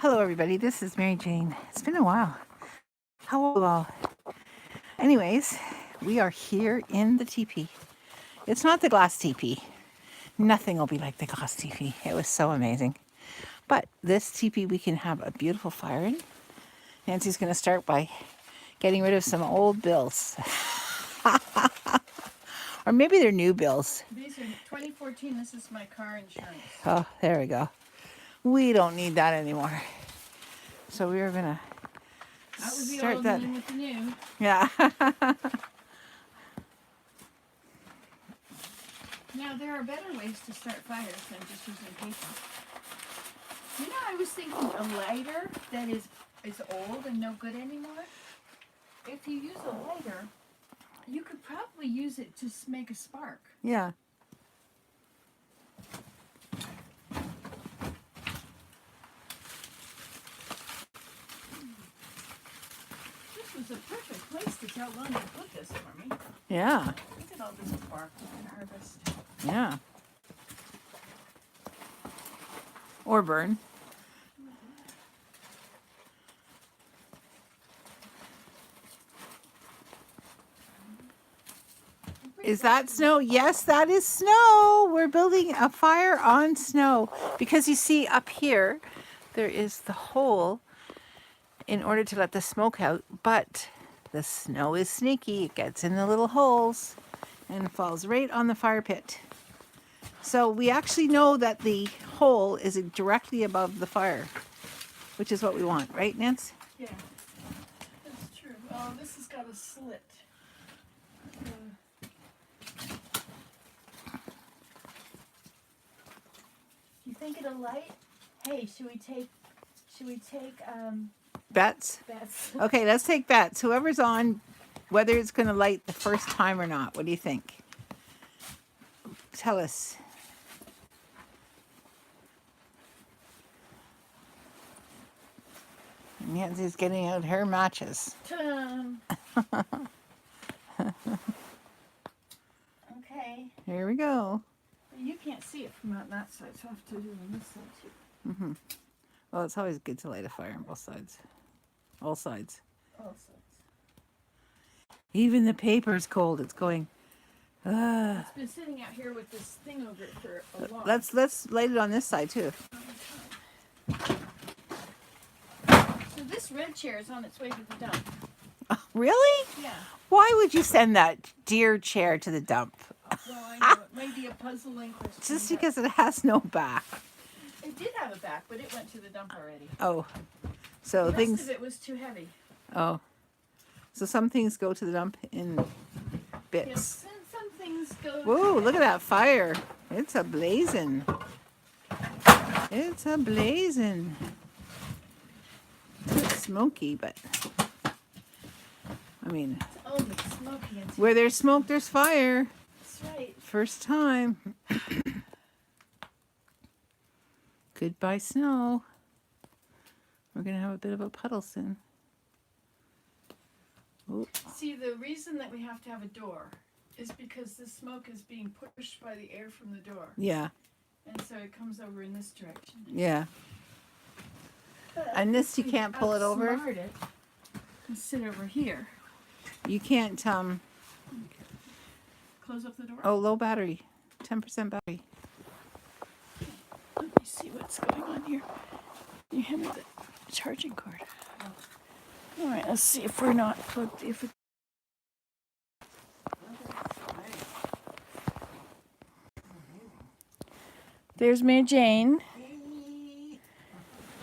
Hello everybody, this is Mary Jane. It's been a while. How are you all? Anyways, we are here in the teepee. It's not the glass teepee. Nothing will be like the glass teepee. It was so amazing. But this teepee we can have a beautiful fire in. Nancy's going to start by getting rid of some old bills. Or maybe they're new bills. These are 2014. This is my car insurance. Oh, there we go. We don't need that anymore. So we are going to That was the start old that. and in with the new. Yeah. Now, there are better ways to start fires than just using paper. You know, I was thinking a lighter that is old and no good anymore. If you use a lighter, you could probably use it to make a spark. Yeah. This was a perfect place to tell Lon to put this for me. Yeah. Look at all this bark we can harvest. Yeah. Or burn. Is that snow? Yes, that is snow. We're building a fire on snow. Because you see up here, there is the hole in order to let the smoke out. But the snow is sneaky. It gets in the little holes and falls right on the fire pit. So we actually know that the hole is directly above the fire, which is what we want, right, Nance? Yeah, that's true. Oh, this has got a slit. You think it'll light? Hey, should we take Bets? bets? Okay, let's take bets. Whoever's on, whether it's going to light the first time or not. What do you think? Tell us. Nancy's getting out her matches. Okay. Here we go. You can't see it from out that side, so I have to do it on this side too. Mm-hmm. Well, it's always good to light a fire on both sides. All sides. All sides. Even the paper's cold. It's going. It's been sitting out here with this thing over it for a while. Let's light it on this side too. So this red chair is on its way to the dump. Really? Yeah. Why would you send that dear chair to the dump? Well, I know it may be a puzzling question. Just because it has no back. It did have a back, but it went to the dump already. Oh, so The rest of it was too heavy. Oh, so some things go to the dump in bits. Yes, and some things go. Whoa! Look at that fire. It's a blazing. It's a blazing. It's smoky, but I mean, It's only smoky and where there's smoke, there's fire. That's right. First time. Goodbye, snow. We're going to have a bit of a puddle soon. Ooh. See, the reason that we have to have a door is because the smoke is being pushed by the air from the door. Yeah. And so it comes over in this direction. Yeah. And this, you can't pull it over? Outsmart it and sit over here. You can't, Close up the door. oh, low battery. 10% battery. Let me see what's going on here. You hand me the charging cord. All right, let's see if we're not plugged. There's Mary Jane.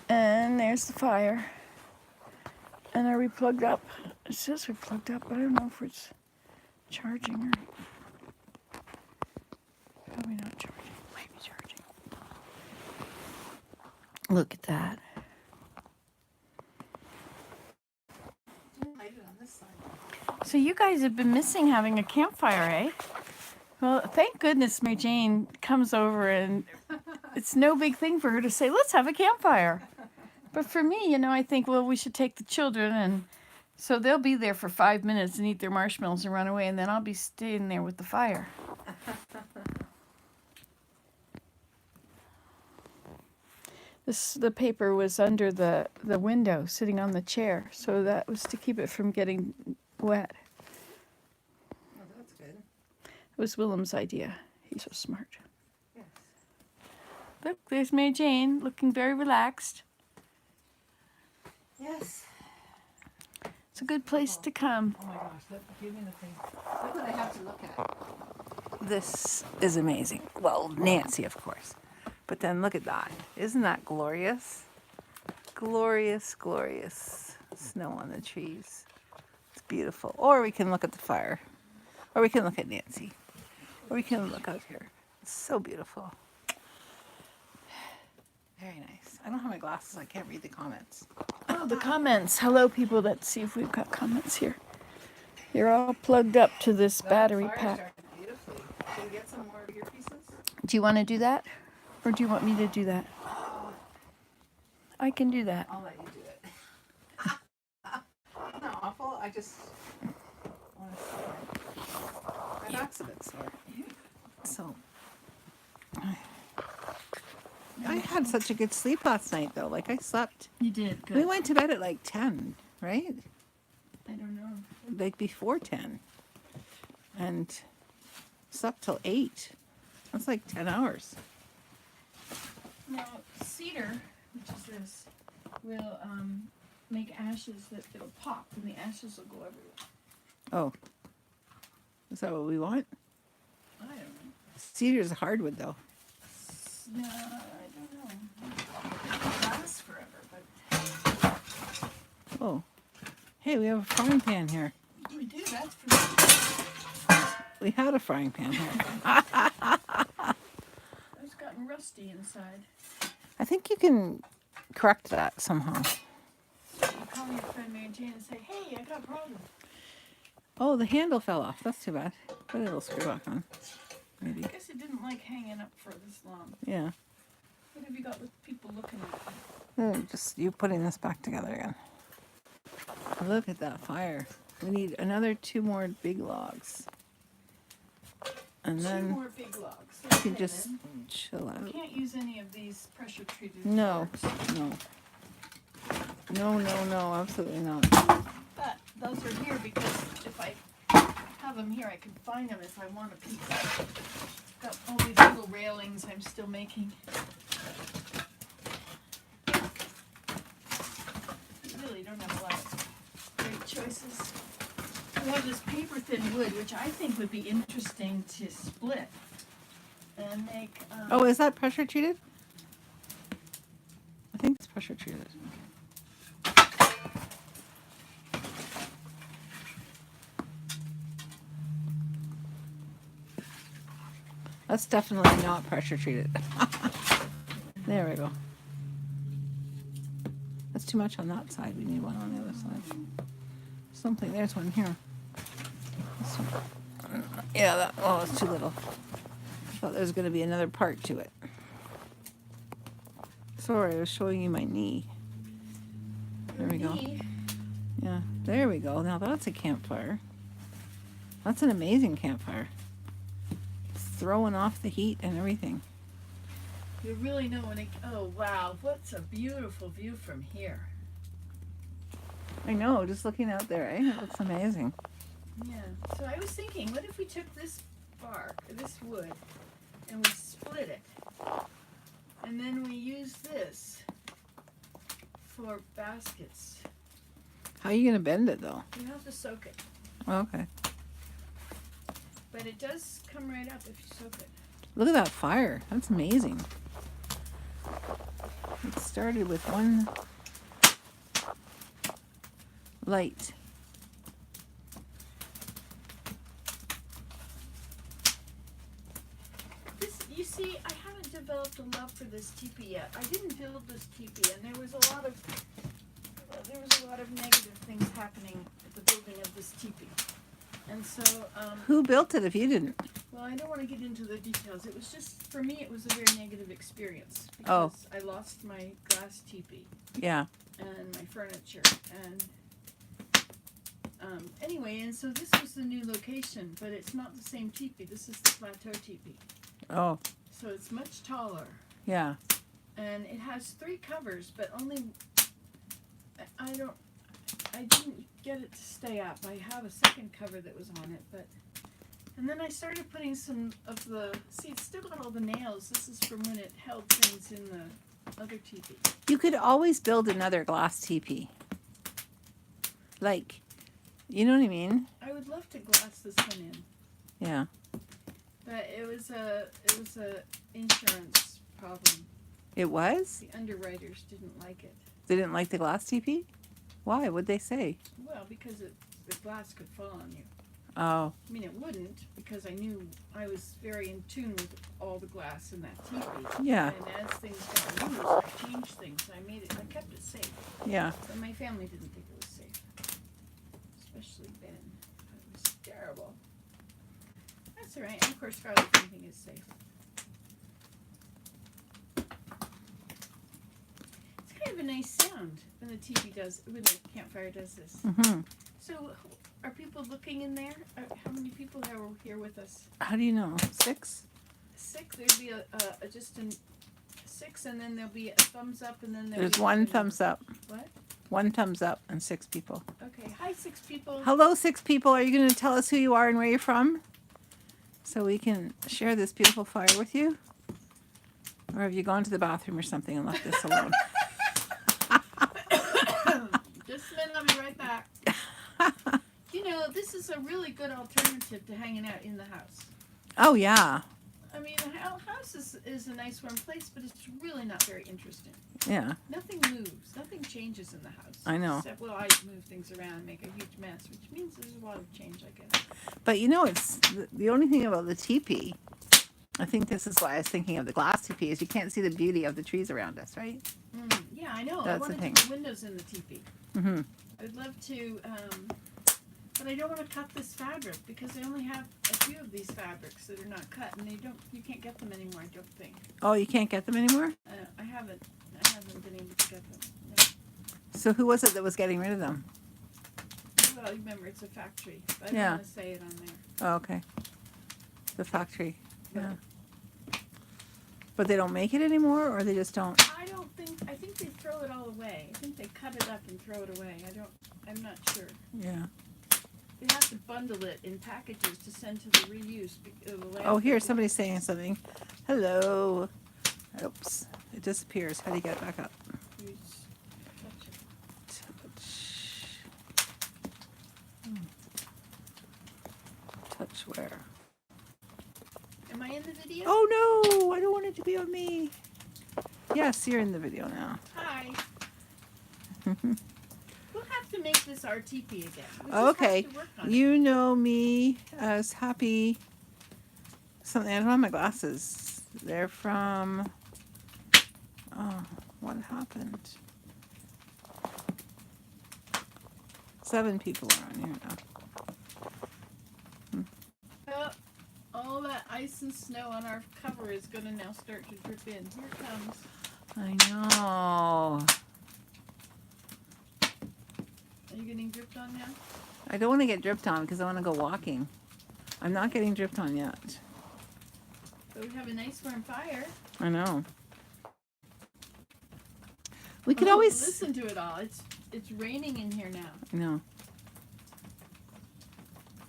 And there's the fire. And are we plugged up? It says we're plugged up, but I don't know if it's charging or... Probably not charging. Might be charging. Look at that. So you guys have been missing having a campfire, eh? Well, thank goodness Mary Jane comes over and it's no big thing for her to say, let's have a campfire. But for me, you know, I think, well, we should take the children and so they'll be there for 5 minutes and eat their marshmallows and run away, and then I'll be staying there with the fire. The paper was under the window, sitting on the chair, so that was to keep it from getting wet. Oh, that's good. It was Willem's idea. He's so smart. Yes. Look, there's Mary Jane, looking very relaxed. Yes. It's a good place to come. Oh my gosh, give me the thing. Look what I have to look at. This is amazing. Well, Nancy, of course. But then look at that. Isn't that glorious? Glorious, glorious snow on the trees. It's beautiful. Or we can look at the fire. Or we can look at Nancy. Or we can look out here. It's so beautiful. Very nice. I don't have my glasses. I can't read the comments. Oh, the comments. Hello, people. Let's see if we've got comments here. You're all plugged up to this battery pack. Beautifully. Should we get some more earpieces? Do you want to do that? Or do you want me to do that? I can do that. I'll let you do it. Isn't that awful? I just want to sore. My back's a bit sore. So I had such a good sleep last night, though. Like, I slept. You did. Good. We went to bed at like 10, right? I don't know. Like before 10. And slept till 8. That's like 10 hours. Now, cedar, which is this, will make ashes that it'll pop, and the ashes will go everywhere. Oh. Is that what we want? I don't know. Cedar's hardwood, though. No, I don't know. It lasts forever, but Oh. Hey, we have a frying pan here. we do. That's for We had a frying pan here. It's gotten rusty inside. I think you can correct that somehow. You call your friend Mary Jane and say, "Hey, I got a problem." Oh, the handle fell off. That's too bad. But it'll screw back on. Maybe. I guess it didn't like hanging up for this long. Yeah. What have you got with people looking at you? Just you putting this back together again. Look at that fire. We need another 2 more big logs. And Two then more big logs. we Okay, can just then. chill out. We can't use any of these pressure treated No, logs. no. No, absolutely not. But those are here because if I have them here, I can find them if I want a piece. Got all these little railings I'm still making. You really don't have a lot of great choices. We have this paper thin wood, which I think would be interesting to split and make. Oh, is that pressure treated? I think it's pressure treated. That's definitely not pressure treated. There we go. That's too much on that side. We need one on the other side. Something. There's one here. This one. Yeah, that. Oh, it's too little. I thought there was going to be another part to it. Sorry, I was showing you my knee. There we go. Yeah, there we go. Now that's a campfire. That's an amazing campfire. Throwing off the heat and everything. You really know when it. Oh wow! What's a beautiful view from here. I know, just looking out there, eh? It looks amazing. Yeah. So I was thinking, what if we took this bark, this wood, and we split it, and then we use this for baskets. How are you going to bend it, though? You have to soak it, Oh, okay. but it does come right up if you soak it. Look at that fire. That's amazing. It started with one light. This, you see, I haven't developed a love for this teepee yet. I didn't build this teepee, and there was a lot of negative things happening at the building of this teepee. And so, Who built it if you didn't? well, I don't want to get into the details. It was just, for me, it was a very negative experience Oh. because I lost my glass teepee Yeah. and my furniture. And anyway, and so this was the new location, but it's not the same teepee. This is the plateau teepee. Oh, So it's much taller. yeah. and it has 3 covers, but only I didn't get it to stay up. I have a second cover that was on it, but and then I started putting some of the, see, it's still got all the nails. This is from when it held things in the other teepee. You could always build another glass teepee. Like, you know what I mean? I would love to glass this one in, Yeah. but it was a insurance problem. It was? The underwriters didn't like it. They didn't like the glass teepee? Why? What'd they say? Well, because the glass could fall on you. Oh. I mean, it wouldn't, because I knew I was very in tune with all the glass in that teepee. Yeah. And as things got used, I changed things. I kept it safe. Yeah. But my family didn't think it was safe. Especially Ben. It was terrible. That's all right. And of course, Scarlett's thinking is safe. It's kind of a nice sound when the when the campfire does this. Mm-hmm. So, are people looking in there? How many people are here with us? How do you know? 6? 6. There'd be just a 6, and then there'll be a thumbs up, and then There's 1 thumbs up. What? 1 thumbs up and 6 people. Okay. Hi, 6 people. Hello, 6 people. Are you going to tell us who you are and where you're from? So we can share this beautiful fire with you? Or have you gone to the bathroom or something and left this alone? Just a minute, I'll be right back. You know, this is a really good alternative to hanging out in the house. Oh, yeah. I mean, the house is a nice warm place, but it's really not very interesting. Yeah. Nothing moves. Nothing changes in the house. I know. Except, well, I move things around and make a huge mess, which means there's a lot of change, I guess. But you know, it's the only thing about the teepee, I think this is why I was thinking of the glass teepee, is you can't see the beauty of the trees around us, right? Yeah, I know. That's I the want to thing. do the windows in the teepee. Mm-hmm. I'd love to, but I don't want to cut this fabric because I only have a few of these fabrics that are not cut, and you can't get them anymore, I don't think. Oh, you can't get them anymore? I haven't been able to get them. No. So who was it that was getting rid of them? Well, remember, it's a factory. But I don't Yeah. want to say it on there. Oh, okay. The factory. Yeah. But they don't make it anymore, or they just don't? I think they throw it all away. I think they cut it up and throw it away. I'm not sure. Yeah. They have to bundle it in packages to send to the reuse. Oh, here, somebody's saying something. Hello. Oops. It disappears. How do you get it back up? You just touch it. Touch where? Am I in the video? Oh, no. I don't want it to be on me. Yes, you're in the video now. Hi. We'll have to make this RTP again. We just Okay. have to work on it. You know me as happy. Something. I don't have my glasses. They're from. Oh, what happened? 7 people are on here now. Oh, all that ice and snow on our cover is going to now start to drip in. Here it comes. I know. Are you getting dripped on now? I don't want to get dripped on because I want to go walking. I'm not getting dripped on yet. But we have a nice warm fire. I know. We could Oh, always. listen to it all. It's raining in here now. No.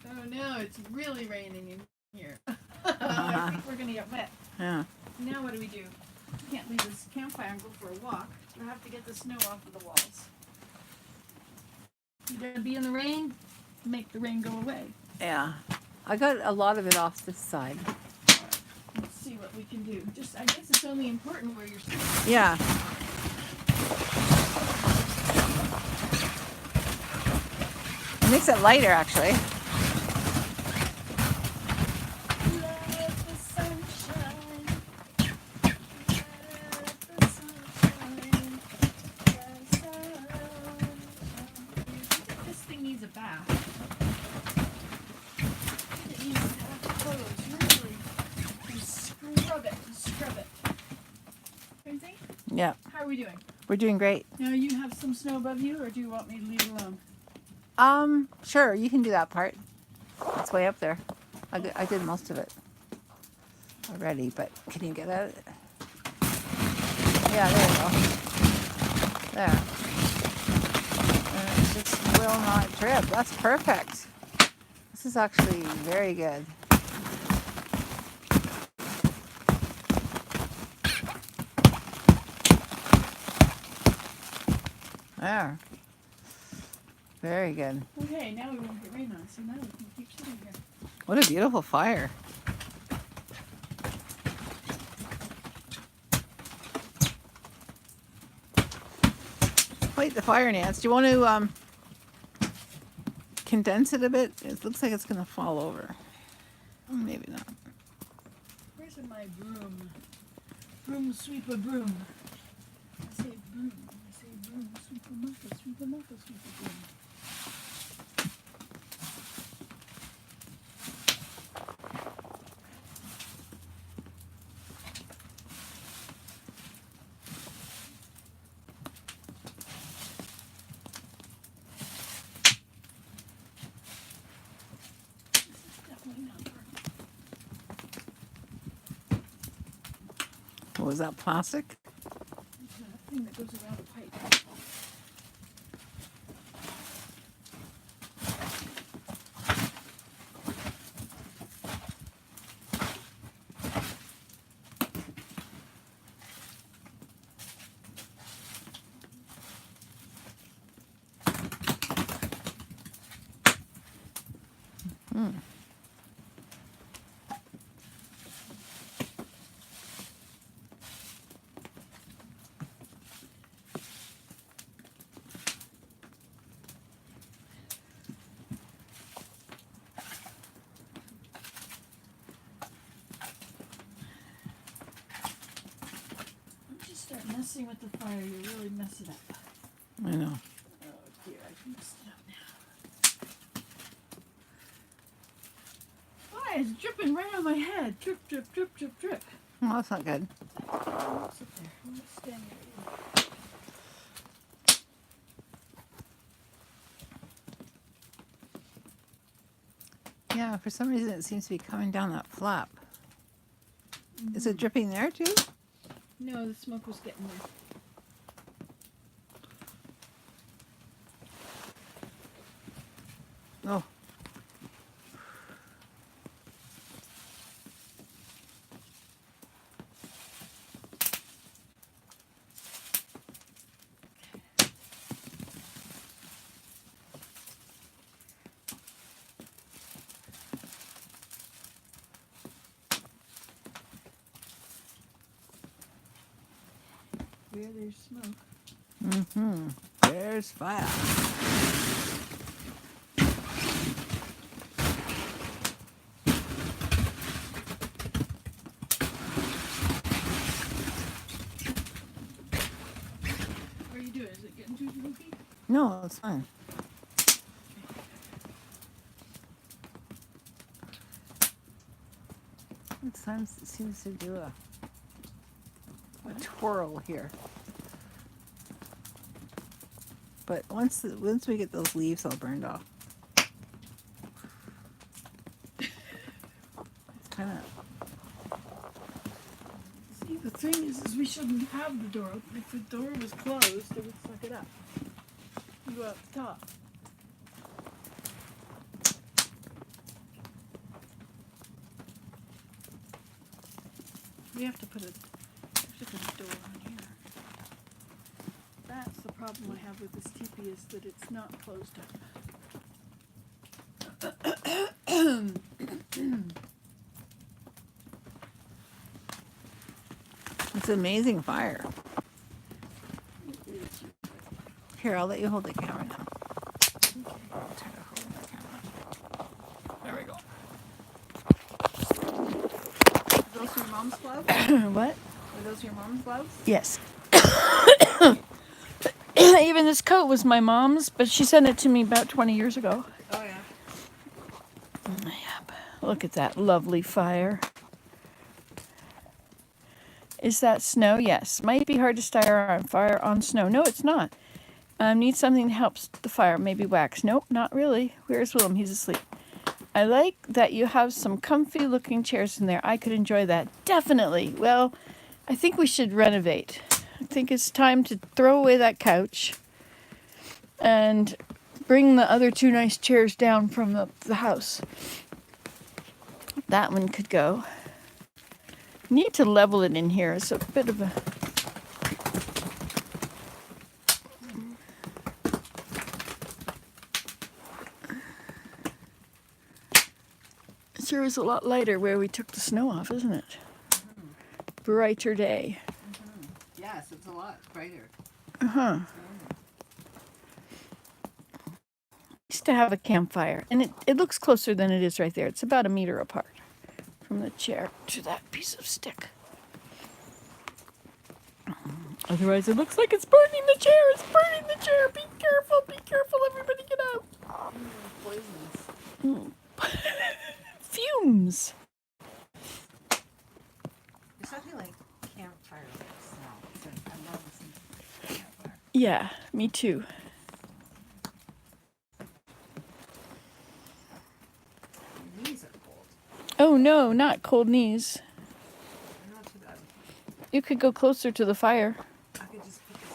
Oh no, it's really raining in here. I think we're gonna get wet. Yeah. Now what do? We can't leave this campfire and go for a walk. We'll have to get the snow off of the walls. You gotta be in the rain, make the rain go away. Yeah. I got a lot of it off this side. Let's see what we can do. I guess it's only important where you're sitting. Yeah. It makes it lighter, actually. Let the sunshine. Let the sunshine. This thing needs a bath. It needs to have clothes, really. And scrub it. What do you think? Yeah. How are we doing? We're doing great. Now you have some snow above you, or do you want me to leave it alone? Sure, you can do that part. It's way up there. I did most of it already, but can you get at it? Yeah, there you go. There. And it just will not drip. That's perfect. This is actually very good. There. Very good. Okay, now we won't get rain on, so now we can keep sitting here. What a beautiful fire. Light the fire, Nance. Do you want to condense it a bit? It looks like it's going to fall over. Maybe not. Where's my broom? Broom, sweep a broom. I say broom, sweep a muffle, sweep a muffle, sweep a broom. This is definitely not burning. What was that, plastic? It's that thing that goes around the pipe. Once you start messing with the fire, you really mess it up. I know. Oh dear, I messed it up now. Why? It's dripping right on my head. Drip, drip, drip, drip, drip. Well, that's not good. I'll sit there. I'm gonna stand there. Yeah, for some reason it seems to be coming down that flap. Is it dripping there too? No, the smoke was getting there. Oh. Where there's smoke. Mm-hmm. There's fire. What are you doing? Is it getting too smoky? No, it's fine. Sometimes it seems to do a twirl here. But once we get those leaves all burned off, it's kind of. See, the thing is we shouldn't have the door open. If the door was closed, it would suck it up. You go up the top. We have to put a door on here. That's the problem I have with this teepee, is that it's not closed up. It's an amazing fire. Here, I'll let you hold the camera now. I'll try to hold the camera. There we go. Are those your mom's gloves? What? Are those your mom's gloves? Yes. Even this coat was my mom's, but she sent it to me about 20 years ago. Oh, yeah. Yep. Look at that lovely fire. Is that snow? Yes. Might be hard to start on fire on snow. No, it's not. Need something that helps the fire. Maybe wax. Nope, not really. Where's Willem? He's asleep. I like that you have some comfy looking chairs in there. I could enjoy that. Definitely. Well, I think we should renovate. I think it's time to throw away that couch and bring the other two nice chairs down from the house. That one could go. Need to level it in here. It's a bit of a... It sure is a lot lighter where we took the snow off, isn't it? Mm-hmm. Brighter day. Mm-hmm. Yes, it's a lot brighter. Uh-huh. Used to have a campfire, and it looks closer than it is right there. It's about 1 meter apart from the chair to that piece of stick. Otherwise, it looks like it's burning the chair. It's burning the chair. Be careful, everybody get out. Poisonous. Fumes. There's something like campfire smell. I love this campfire. Yeah, me too. Your knees are cold. Oh no, not cold knees. Not too bad. You could go closer to the fire. I could just put this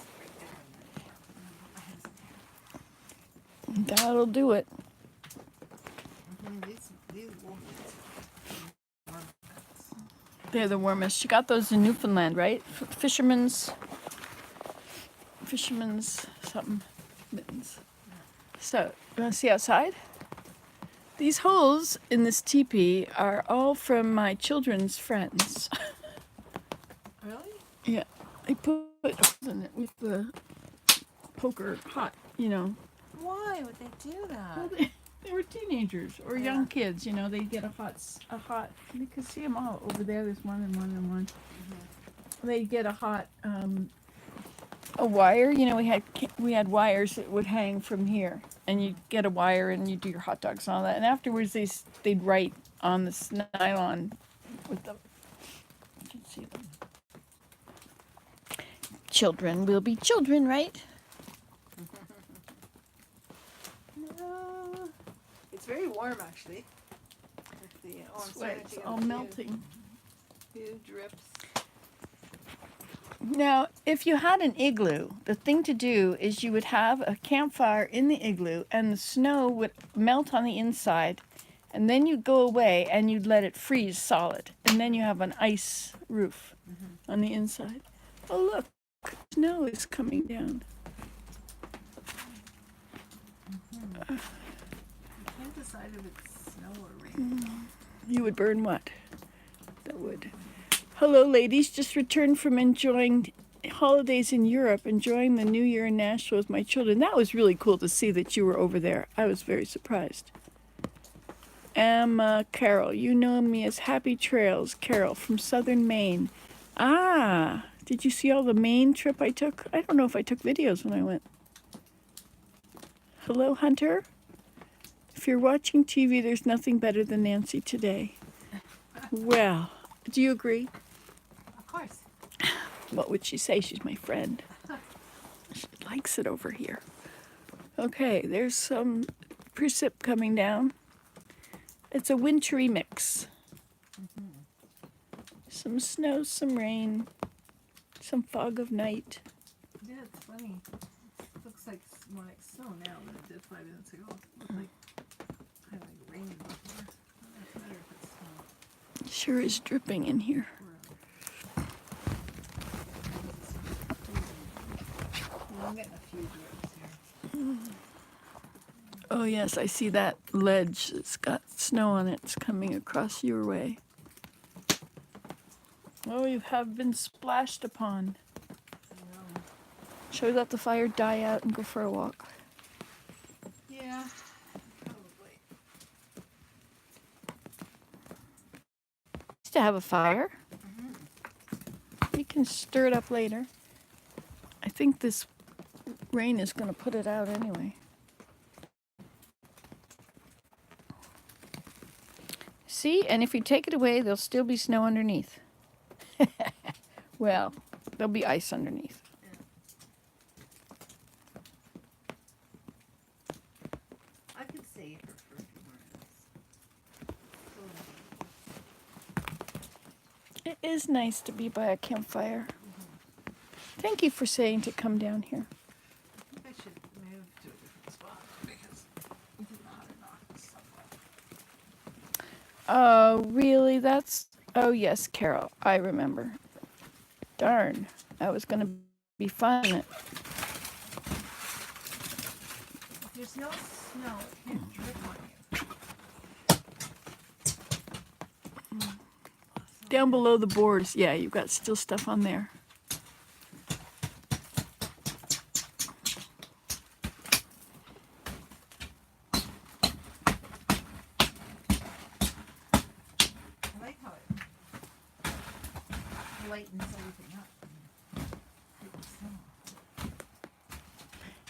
right there. That'll do it. These warm ones. They're the warmest. You got those in Newfoundland, right? Fisherman's something mittens. So, you want to see outside? These holes in this teepee are all from my children's friends. Really? Yeah, I put holes in it with the poker hot, you know. Why would they do that? Well, they were teenagers or young kids, you know. They get a hot. You can see them all over there. There's one and one and one. Mm-hmm. They get a hot, a wire. You know, we had wires that would hang from here, and you'd get a wire and you do your hot dogs and all that. And afterwards, they'd write on this nylon with the. You can see them. Children will be children, right? It's very warm, actually. It's all melting. Few drips. Now, if you had an igloo, the thing to do is you would have a campfire in the igloo, and the snow would melt on the inside, and then you'd go away and you'd let it freeze solid, and then you have an ice roof on the inside. Oh look, snow is coming down. I can't decide if it's snow or rain. You would burn what? That would. Hello, ladies. Just returned from enjoying holidays in Europe, enjoying the New Year in Nashville with my children. That was really cool to see that you were over there. I was very surprised. Carol, you know me as Happy Trails, Carol from Southern Maine. Ah, did you see all the Maine trip I took? I don't know if I took videos when I went. Hello, Hunter. If you're watching TV, there's nothing better than Nancy today. Well, do you agree? Of course. What would she say? She's my friend. She likes it over here. Okay, there's some precip coming down. It's a wintry mix. Some snow, some rain, some fog of night. Yeah, it's funny. It looks like more like snow now than it did 5 minutes ago. It looked like kind of like rain before. It's better if it's snow. Sure is dripping in here. I'm getting a few drips here. Oh yes, I see that ledge that's got snow on it. It's coming across your way. Oh, you have been splashed upon. Shall we let the fire die out and go for a walk? Yeah, probably. Used to have a fire. We can stir it up later. I think this rain is going to put it out anyway. See, and if you take it away, there'll still be snow underneath. Well, there'll be ice underneath. I could save her for a few more minutes. It is nice to be by a campfire. Thank you for saying to come down here. I think I should move to a different spot because I didn't know how to knock this stuff off. Oh, really? Oh, yes, Carol. I remember. Darn. That was going to be fun. If there's no snow, it can't drip on you. Down below the boards. Yeah, you've got still stuff on there. I like how it lightens everything up.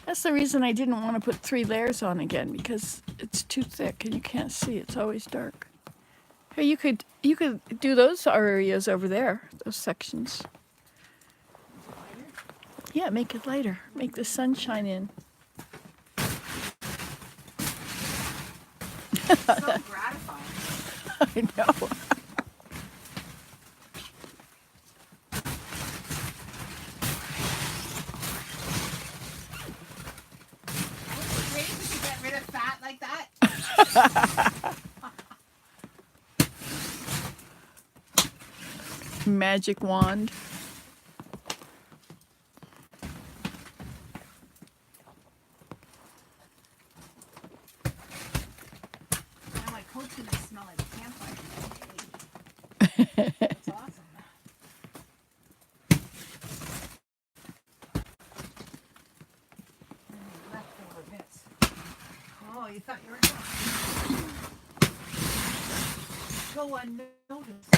That's the reason I didn't want to put 3 layers on again, because it's too thick and you can't see. It's always dark. Hey, you could do those areas over there, those sections. Yeah, make it lighter. Make the sun shine in. It's so gratifying. I know. Wouldn't it be great if we could get rid of fat like that? Magic wand. Now my coat's gonna smell like a campfire. That's awesome. Leftover bits. Oh, you thought you were gonna go unnoticed.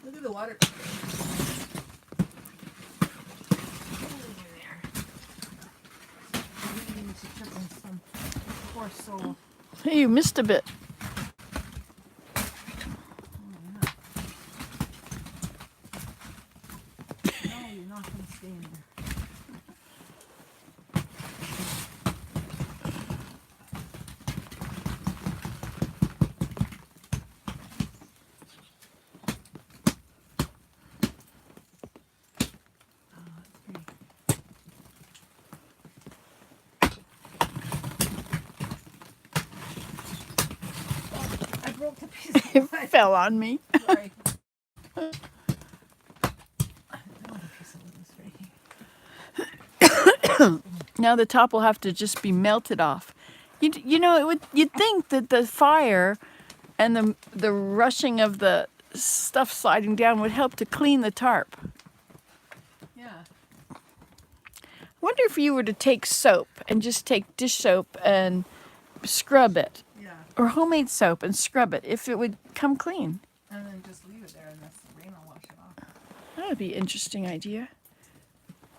Look at the water. Poor soul. Hey, you missed a bit. No, you're not going to stay in there. I broke the piece of It wood. fell on me. Sorry. I want a piece of wood that's breaking. Now the top will have to just be melted off. You know, you'd think that the fire and the rushing of the stuff sliding down would help to clean the tarp. Yeah. Wonder if you were to take soap and just take dish soap and scrub it, Yeah. or homemade soap and scrub it, if it would come clean. And then just leave it there and the rain will wash it off. That would be an interesting idea.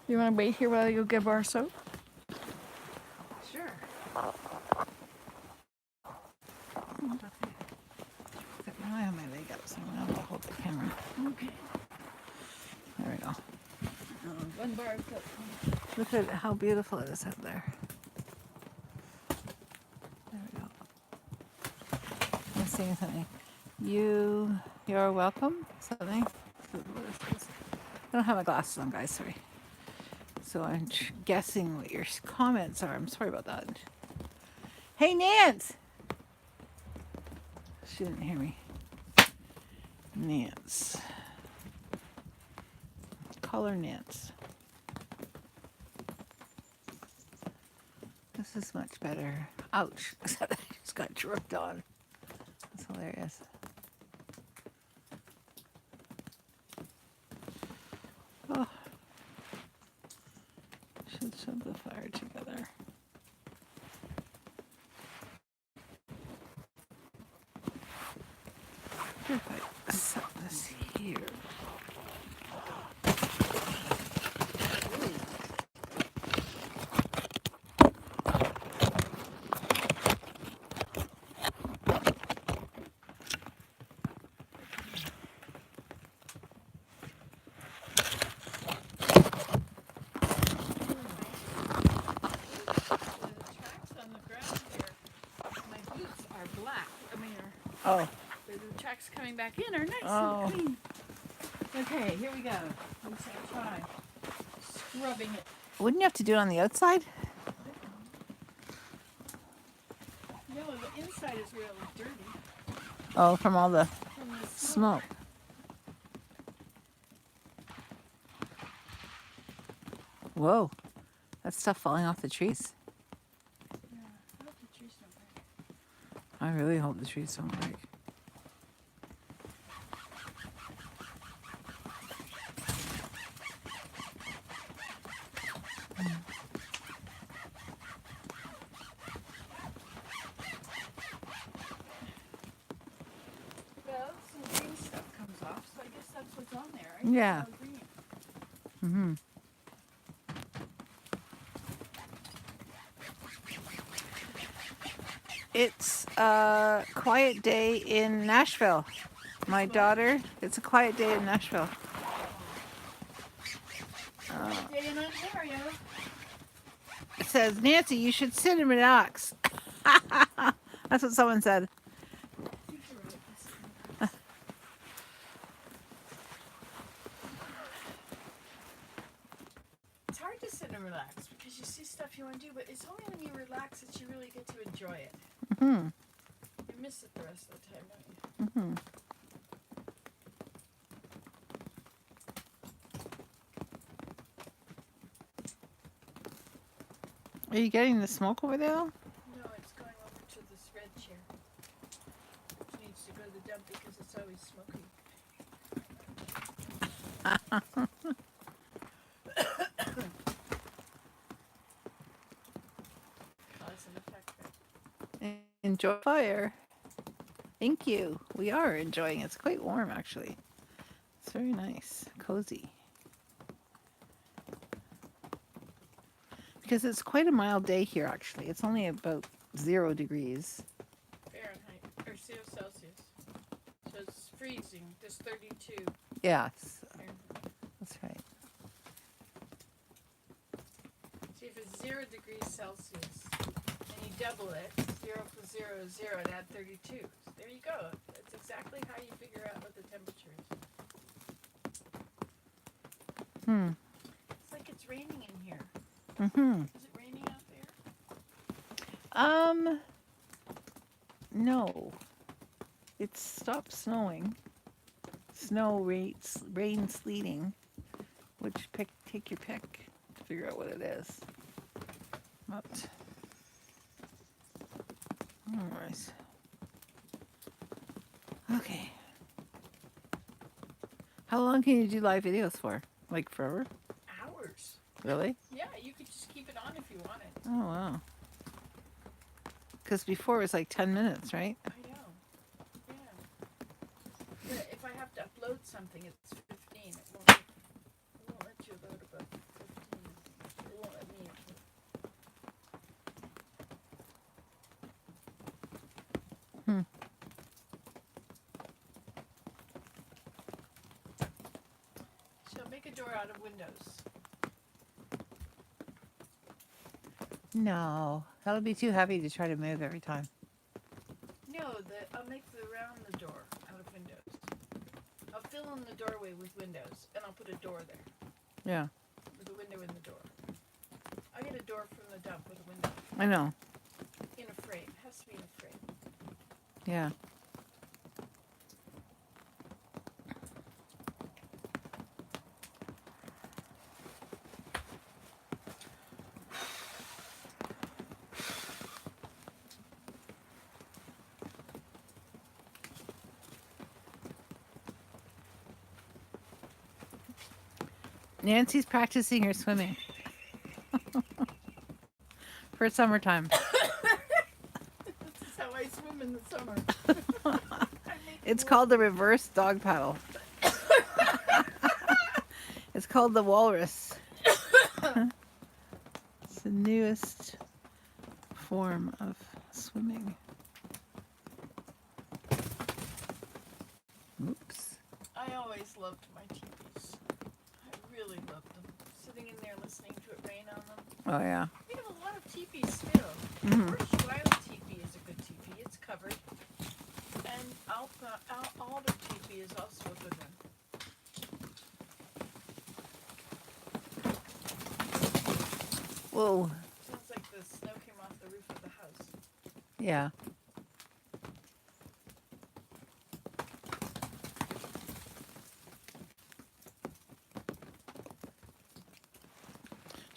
You want to wait here while I go get our soap? Sure. Got my eye on my leg up, so I'm going to hold the camera. Okay. There we go. One bar of soap. Look at how beautiful it is out there. There we go. I'm seeing something. You're welcome. Something. What is this? I don't have my glasses on, guys. Sorry. So I'm guessing what your comments are. I'm sorry about that. Hey, Nance. She didn't hear me. Nance. Color Nance. This is much better. Ouch. I just got jerked on. That's hilarious. Oh. Should shove the fire together. If I set this here. coming back in are nice Oh. and clean. Okay, here we go. Let's try scrubbing it. Wouldn't you have to do it on the outside? No, the inside is really dirty Oh, from all the from the smoke. Whoa, that's stuff falling off the trees. Yeah, I hope the trees don't break. I really hope the trees don't break. Well, some green stuff comes off, so I guess that's what's on there, right? Yeah. It's all green. Mm-hmm. It's a quiet day in Nashville. My daughter, it's a quiet day in Nashville. Day in Ontario. It says, Nancy, you should sit and relax. That's what someone said. I think you're right. It's hard to sit and relax because you see stuff you want to do, but it's only when you relax that you really get to enjoy it. Mm-hmm. You miss it the rest of the time, don't you? Mm-hmm. Are you getting the smoke over there? No, it's going over to this red chair. Which needs to go to the dump because it's always smoky. Cause and effect there. Enjoy fire. Thank you. We are enjoying it. It's quite warm, actually. It's very nice. Cozy. Because it's quite a mild day here, actually. It's only about 0 degrees. Fahrenheit or Celsius. So it's freezing. Just 32 Yes, Fahrenheit. that's right. See, if it's 0 degrees Celsius and you double it, 0 plus 0 is 0, and add 32. So there you go. That's exactly how you figure out what the temperature is. Hmm. It's like it's raining in here. Mm-hmm. Is it raining out there? No. It's stopped snowing. Snow, rain, sleeting. Which take your pick to figure out what it is. But, alright. Okay. How long can you do live videos for? Like forever? Hours. Really? Yeah, you could just keep it on if you wanted. Oh, wow. Because before it was like 10 minutes, right? I know. Yeah. But if I have to upload something, it's 15. It won't let you load above 15. It won't let me upload. Hmm. So make a door out of windows. No. That would be too heavy to try to move every time. No, I'll make around the door out of windows. I'll fill in the doorway with windows, and I'll put a door there Yeah. with a window in the door. I get a door from the dump with a window I know. in a frame. It has to be in a frame. Yeah. Nancy's practicing her swimming for summertime. This is how I swim in the summer. It's called the reverse dog paddle. It's called the walrus. It's the newest form of swimming. Oops. I always loved my teepees. I really loved them. Sitting in there listening to it rain on them. Oh, yeah. We have a lot of teepees still. Mhm. First Wild teepee is a good teepee. It's covered. And all the recipe is also a good one. Whoa. Sounds like the snow came off the roof of the house. Yeah.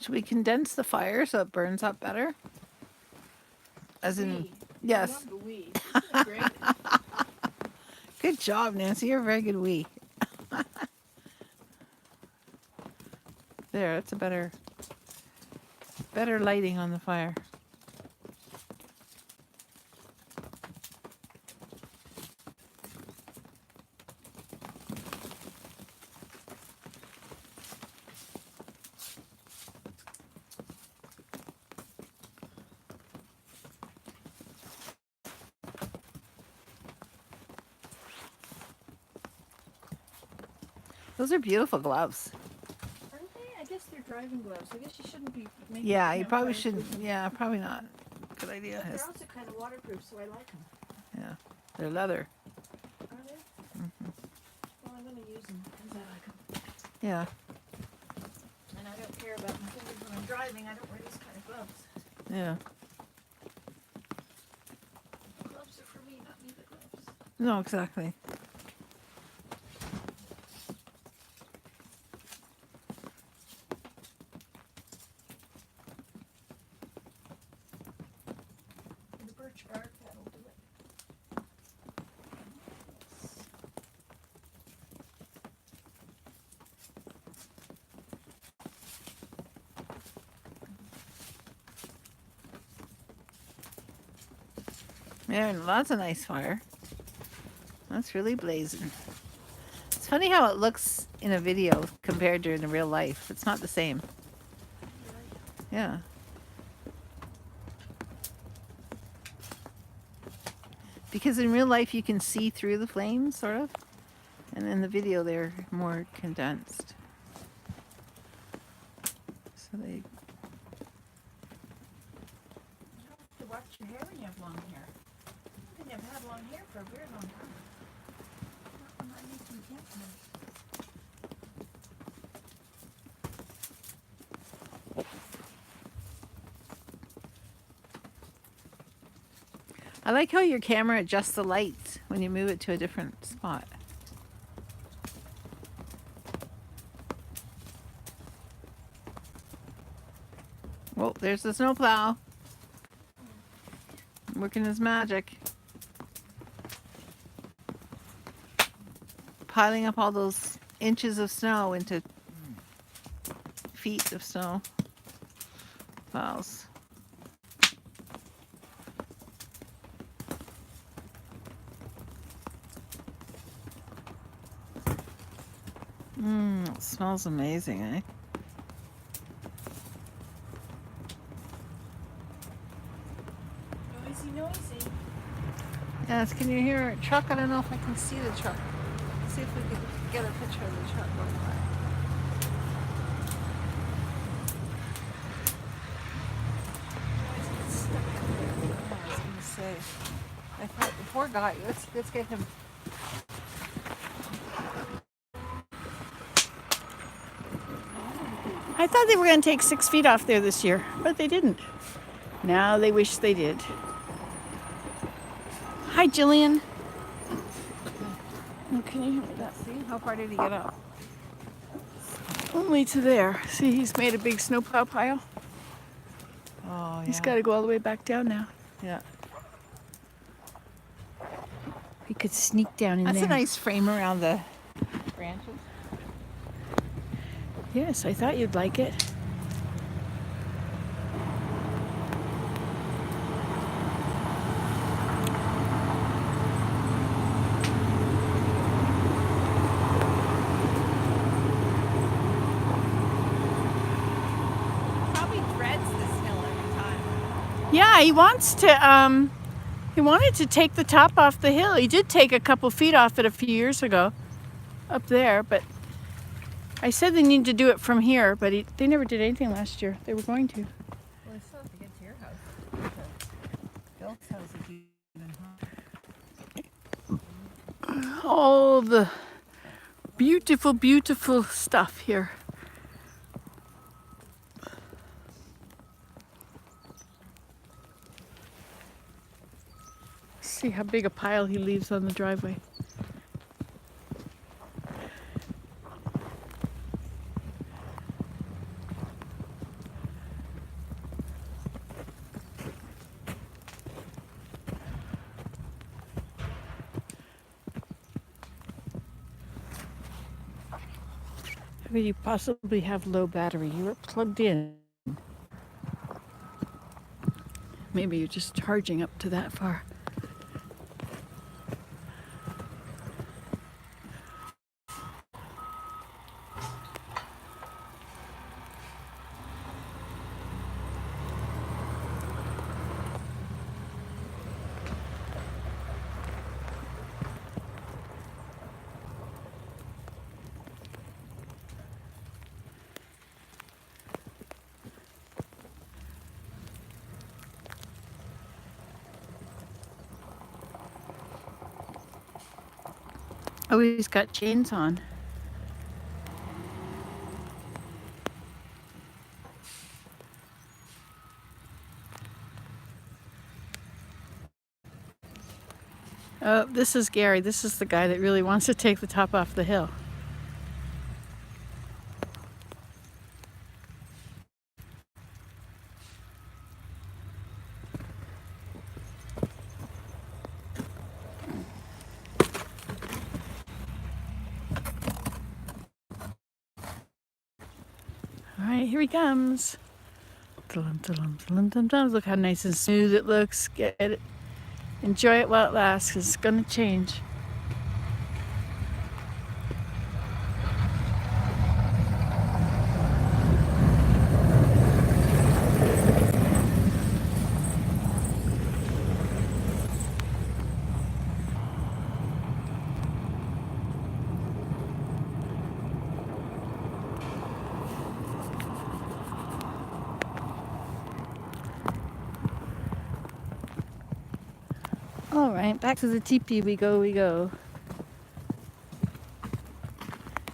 Should we condense the fire so it burns up better? As in, yes. I love the we. Isn't it great? Good job, Nancy. You're a very good wee. There, that's a better lighting on the fire. Those are beautiful gloves. Aren't they? I guess they're driving gloves. I guess you shouldn't be making Yeah, you probably campfires shouldn't. with them. Yeah, probably not. Good idea. But they're Yes. also kind of waterproof, so I like them. Yeah, they're leather. Are they? Well, I'm going to use them because I like them. Yeah. And I don't care about my fingers when I'm driving. I don't wear these kind of gloves. Yeah. Gloves are for me, not me the gloves. No, exactly. The birch bark, that'll do it. Yeah, and lots of nice fire. That's really blazing. It's funny how it looks in a video compared to in real life. It's not the same. Yeah. Because in real life you can see through the flames, sort of. And in the video they're more condensed. So they... You have to watch your hair when you have long hair. I think I've had long hair for a very long time. Not when I make some campfires. I like how your camera adjusts the lights when you move it to a different spot. Well, there's the snowplow. Working his magic. Piling up all those inches of snow into feet of snow. Piles. It smells amazing, eh? Noisy, noisy. Yes, can you hear a truck? I don't know if I can see the truck. Let's see if we can get a picture of the truck going by. I was gonna say. I thought the poor guy. Let's get him. I thought they were going to take 6 feet off there this year, but they didn't. Now they wish they did. Hi, Jillian. Oh, can you hear me that? See how far did he get up? Only to there. See, he's made a big snowplow pile. Oh yeah. He's got to go all the way back down now. Yeah. He could sneak down in That's there. a nice frame around the branches. Yes, I thought you'd like it. Probably dreads this hill every time. Yeah, he wants to, he wanted to take the top off the hill. He did take a couple feet off it a few years ago up there, but I said they need to do it from here, but they never did anything last year. They were going to. Well, I still have to get to your house. Bill's house is even higher. all the beautiful, beautiful stuff here. See how big a pile he leaves on the driveway. How could you possibly have low battery? You were plugged in. Maybe you're just charging up to that far. Oh, he's got chains on. Oh, this is Gary. This is the guy that really wants to take the top off the hill. All right, here he comes. Look how nice and smooth it looks. Get it. Enjoy it while it lasts, 'cause it's gonna change. All right, back to the teepee we go.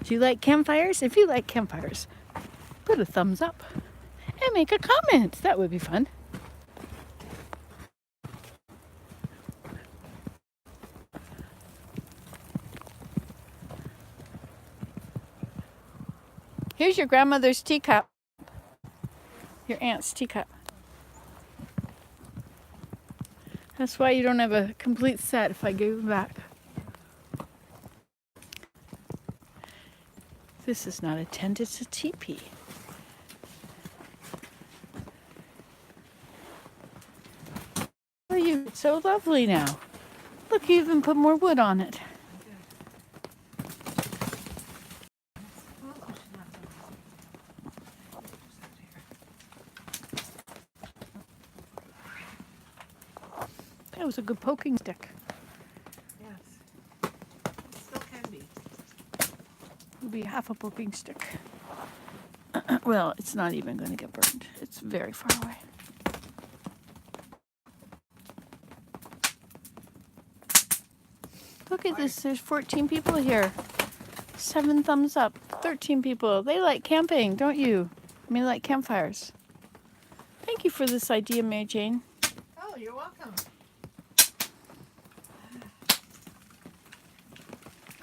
Do you like campfires? If you like campfires, put a thumbs up and make a comment. That would be fun. Here's your grandmother's teacup. Your aunt's teacup. That's why you don't have a complete set if I give it back. This is not a tent, it's a teepee. Oh, it's so lovely now. Look, you even put more wood on it. That was a good poking stick. Yes. It still can be. It'll be half a poking stick. Well, it's not even going to get burned. It's very far away. Look at this. There's 14 people here. 7 thumbs up. 13 people. They like camping, don't you? I mean, like campfires. Thank you for this idea, Mary Jane. Oh, you're welcome.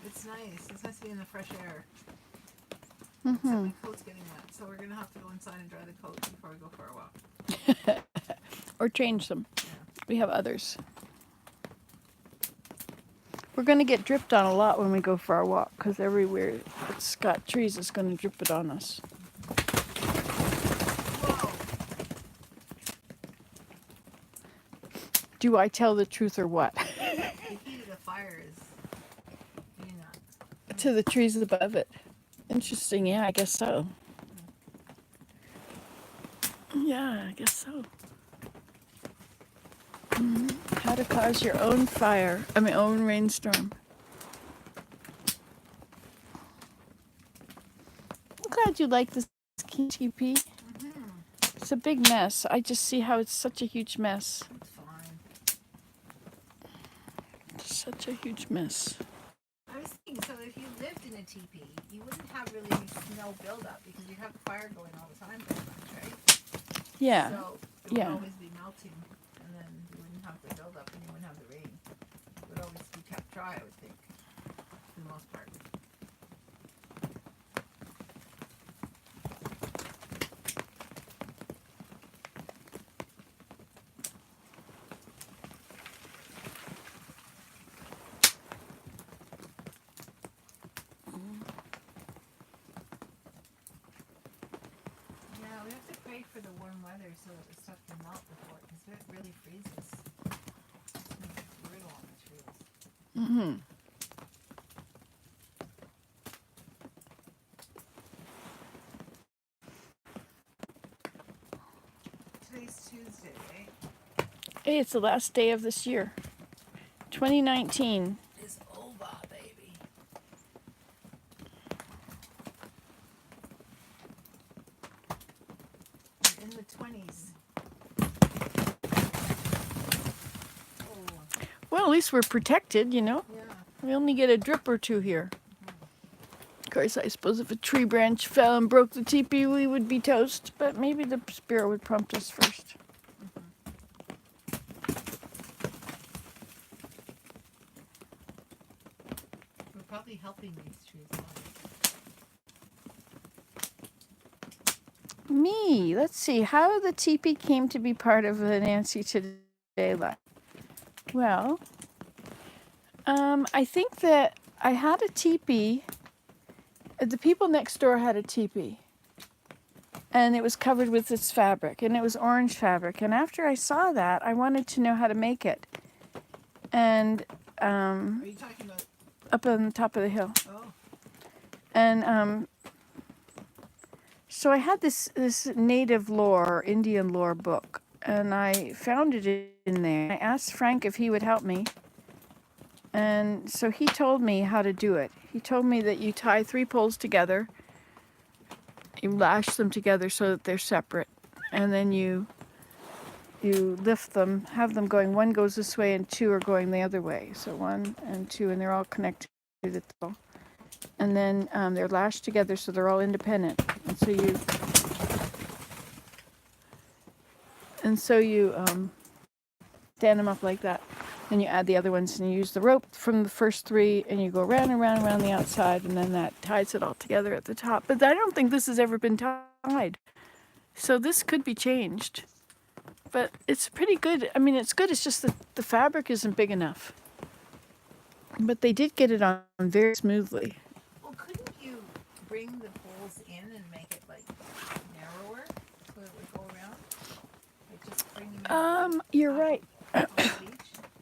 It's nice. It's nice to be in the fresh air. Except my coat's getting wet, so we're going to have to go inside and dry the coat before we go for a walk. Or change them. Yeah. We have others. We're going to get dripped on a lot when we go for our walk, because everywhere it's got trees, it's going to drip it on us. Whoa. Do I tell the truth or what? The heat of the fire is being up. To the trees above it. Interesting, yeah, I guess so. Yeah, I guess so. How to cause your own fire, own rainstorm. I'm glad you like this teepee. It's a big mess. I just see how it's such a huge mess. It's fine. It's such a huge mess. a teepee, you wouldn't have really any snow buildup because you have the fire going all the time pretty much, right? Yeah. So it would Yeah. always be melting, and then you wouldn't have the buildup, and you wouldn't have the rain. It would always be kept dry, I would think, for the most part. Yeah, we have to pray for the warm weather so that the stuff can melt before, because if it really freezes, it's going to be brutal on the trees. Mm-hmm. Today's Tuesday, right? Hey, it's the last day of this year. 2019. It's over, baby. We're in the 20s. Oh, Well, at least we're protected, you know. yeah. We only get a drip or two here. Of course, I suppose if a tree branch fell and broke the teepee, we would be toast. But maybe the spirit would prompt us first. We're probably helping these trees a lot. Me. Let's see how the teepee came to be part of the Nancy Today life. Well, I think that I had a teepee. The people next door had a teepee, and it was covered with this fabric, and it was orange fabric. And after I saw that, I wanted to know how to make it. And Are you talking about? up on the top of the hill. Oh, And so I had this native lore, Indian lore book, and I found it in there. I asked Frank if he would help me, and so he told me how to do it. He told me that you tie 3 poles together, you lash them together so that they're separate, and then you lift them, have them going. 1 goes this way and 2 are going the other way. So 1 and 2, and they're all connected. And then they're lashed together so they're all independent. And so you stand them up like that. And you add the other ones, and you use the rope from the first 3, and you go round and round and around the outside, and then that ties it all together at the top. But I don't think this has ever been tied. So this could be changed. But it's pretty good. I mean, it's good. It's just that the fabric isn't big enough. But they did get it on very smoothly. well, couldn't you bring the poles in and make it like narrower so it would go around? Like just bringing it You're right. on the beach,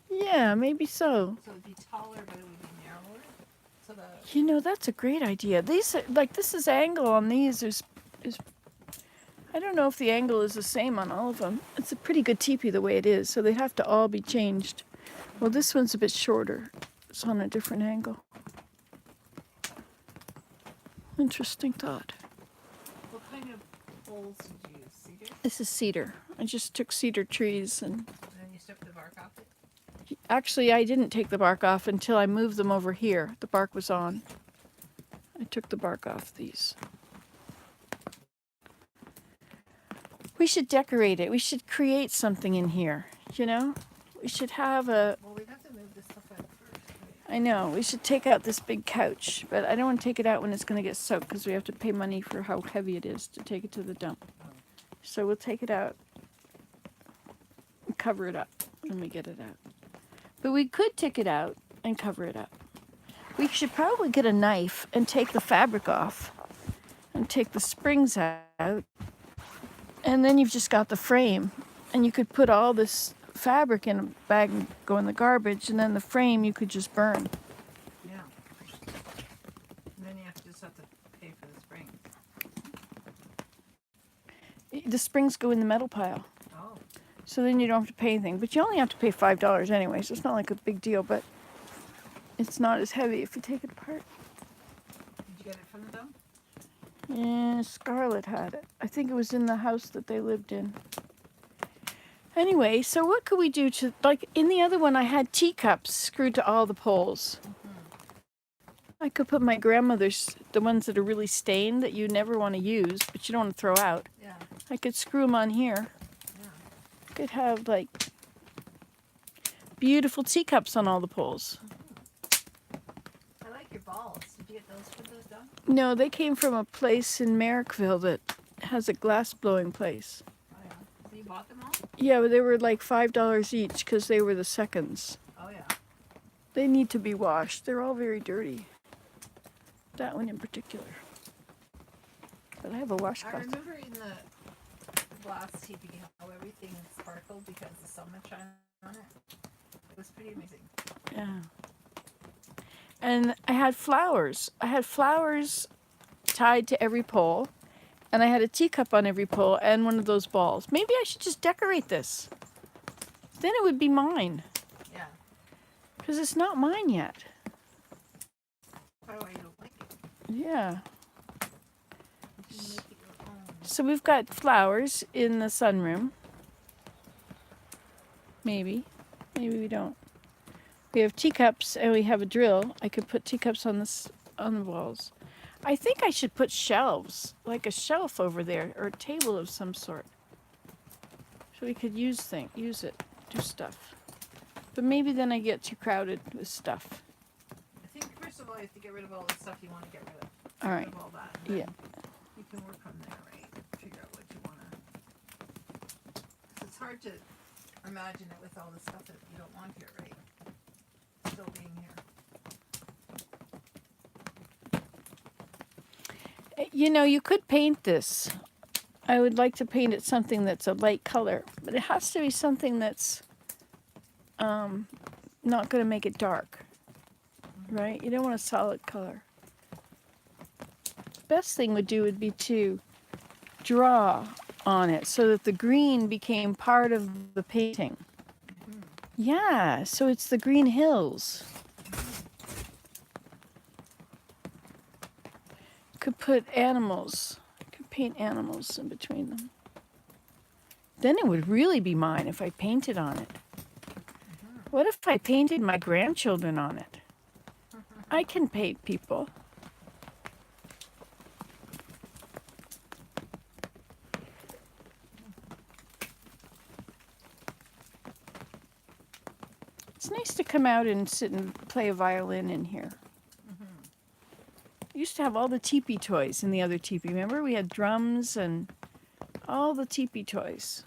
Yeah, maybe so. so it'd be taller, but it would be narrower. So the You know, that's a great idea. These are, like, this is angle on these is I don't know if the angle is the same on all of them. It's a pretty good teepee the way it is, so they'd have to all be changed. Well, this one's a bit shorter. It's on a different angle. Interesting thought. what kind of poles did you use? Cedar? This is cedar. I just took cedar trees and And then you took the bark off it? actually I didn't take the bark off until I moved them over here. The bark was on. I took the bark off these. We should decorate it. We should create something in here, you know? We should have a Well, we'd have to move this stuff out first, right? I know, we should take out this big couch, but I don't want to take it out when it's going to get soaked because we have to pay money for how heavy it is to take it to the dump. So we'll take it out and cover it up when we get it out. But we could take it out and cover it up. We should probably get a knife and take the fabric off and take the springs out. And then you've just got the frame. And you could put all this fabric in a bag and go in the garbage, and then the frame you could just burn. Yeah. And then you just have to pay for the spring. The springs go in the metal pile. Oh. So then you don't have to pay anything. But you only have to pay $5 anyway, so it's not like a big deal, but it's not as heavy if you take it apart. Did you get it from the dump? Yeah, Scarlett had it. I think it was in the house that they lived in. Anyway, so what could we do to, like, in the other one I had teacups screwed to all the poles. I could put my grandmother's, the ones that are really stained that you never want to use, but you don't want to throw out. Yeah. I could screw them on here. Yeah. Could have like beautiful teacups on all the poles. I like your balls. Did you get those done? No, they came from a place in Merrickville that has a glass blowing place. Oh yeah. So you bought them all? Yeah, but they were like $5 each because they were the seconds. Oh yeah. They need to be washed. They're all very dirty. That one in particular. But I have a I washcloth. remember in the glass teepee how everything sparkled because the sun was shining on it. It was pretty amazing. Yeah. And I had flowers. I had flowers tied to every pole. And I had a teacup on every pole and one of those balls. Maybe I should just decorate this. Then it would be mine. Yeah. Because it's not mine yet. Probably why you don't like it. Yeah. You can make it your own. So we've got flowers in the sunroom. Maybe. Maybe we don't. We have teacups and we have a drill. I could put teacups on the walls. I think I should put shelves, like a shelf over there, or a table of some sort. So we could use it, do stuff. But maybe then I get too crowded with stuff. I think first of all you have to get rid of all the stuff you want to get rid of. All Get right. rid of all that. and Yeah. then You can work from there, right? Figure out what you want to. It's hard to imagine it with all the stuff that you don't want here, right? Still being here. You know, you could paint this. I would like to paint it something that's a light color, but it has to be something that's not going to make it dark, right? You don't want a solid color. Best thing would be to draw on it so that the green became part of the painting. Yeah, so it's the green hills. Could put animals. Could paint animals in between them. Then it would really be mine if I painted on it. What if I painted my grandchildren on it? I can paint people. It's nice to come out and sit and play a violin in here. I used to have all the teepee toys in the other teepee. Remember, we had drums and all the teepee toys.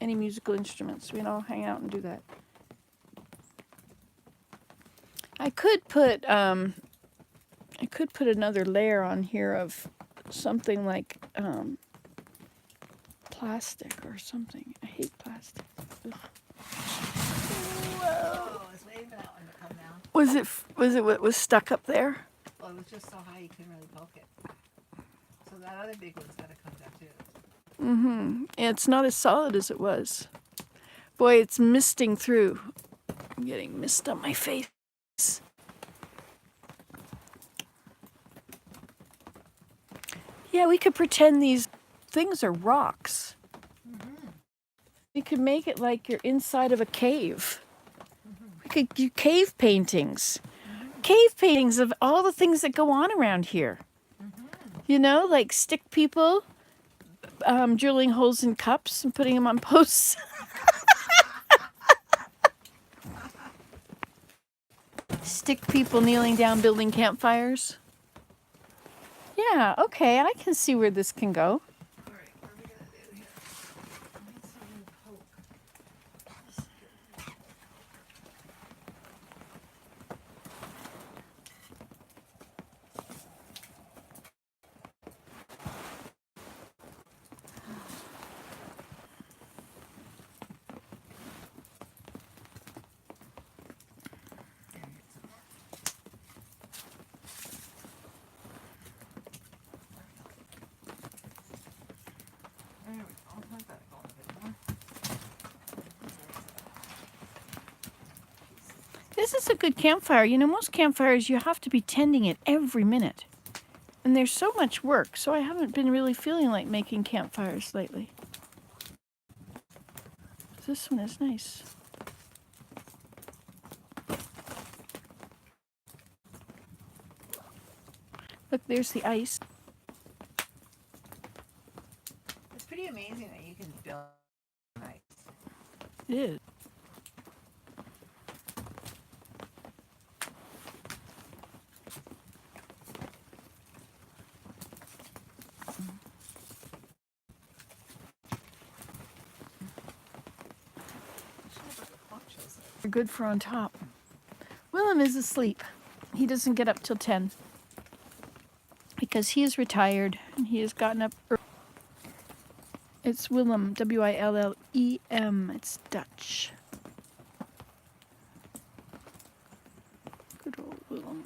Any musical instruments. We'd all hang out and do that. I could put another layer on here of something like plastic or something. I hate plastic. Ugh. Oh, I was waiting for that one to come down. Was it what was stuck up there? Well, it was just so high you couldn't really poke it. So that other big one's got to come down too. Mm-hmm. Yeah, it's not as solid as it was. Boy, it's misting through. I'm getting mist on my face. Yeah, we could pretend these things are rocks. We could make it like you're inside of a cave. We could do cave paintings. Cave paintings of all the things that go on around here. You know, like stick people drilling holes in cups and putting them on posts. Stick people kneeling down building campfires. Yeah, okay, I can see where this can go. All right, what are we going to do here? I need some poke. There we go. I've got to go a bit more. This is a good campfire. You know, most campfires, you have to be tending it every minute. And there's so much work, so I haven't been really feeling like making campfires lately. This one is nice. Look, there's the ice. It's pretty amazing that you can build ice. It is. They're good for on top. Willem is asleep. He doesn't get up till 10 because he is retired and he has gotten up early. It's Willem, W-I-L-L-E-M. It's Dutch. Good old Willem.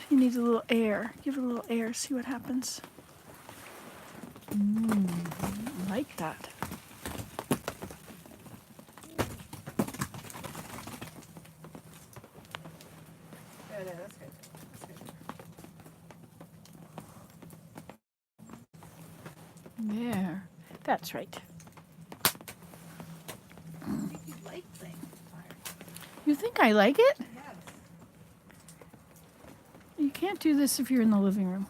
He needs a little air. Give it a little air, see what happens. I like that. Yeah, that's good. That's good. There. That's right. I think you like playing with fire. You think I like it? Yes. You can't do this if you're in the living room.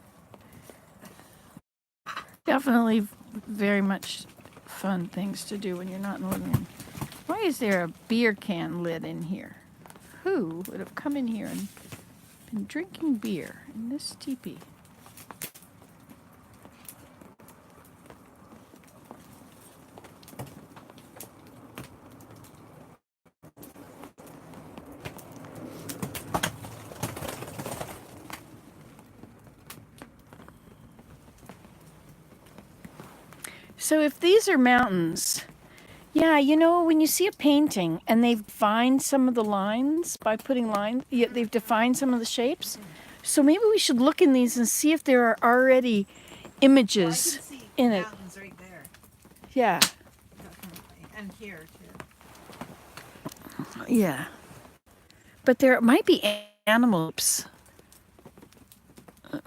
Definitely very much fun things to do when you're not in the living room. Why is there a beer can lid in here? Who would have come in here and been drinking beer in this teepee? So if these are mountains, yeah, you know, when you see a painting and they've defined some of the lines by putting lines, yeah, they've defined some of the shapes. So maybe we should look in these and see if there are already images Well, I can see in it. mountains right there. Yeah, Definitely. And here too. yeah. But there might be animals.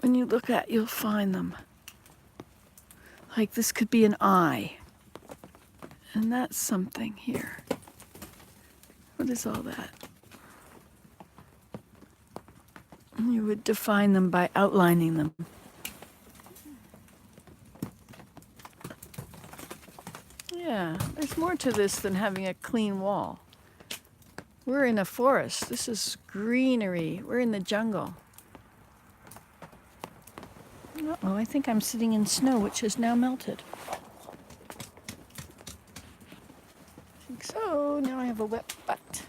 When you look at, you'll find them. Like this could be an eye. And that's something here. What is all that? You would define them by outlining them. Yeah, there's more to this than having a clean wall. We're in a forest. This is greenery. We're in the jungle. Uh-oh, I think I'm sitting in snow, which has now melted. I think so. Now I have a wet butt.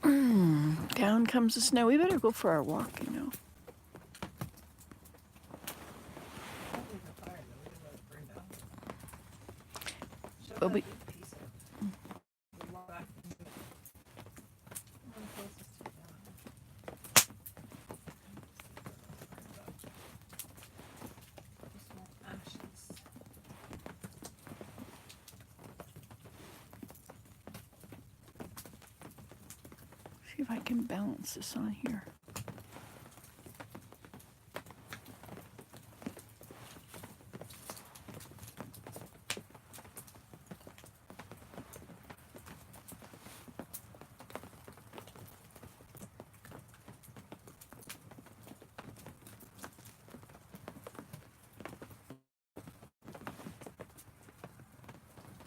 Down comes the snow. We better go for our walk, you know. But we, see if I can balance this on here.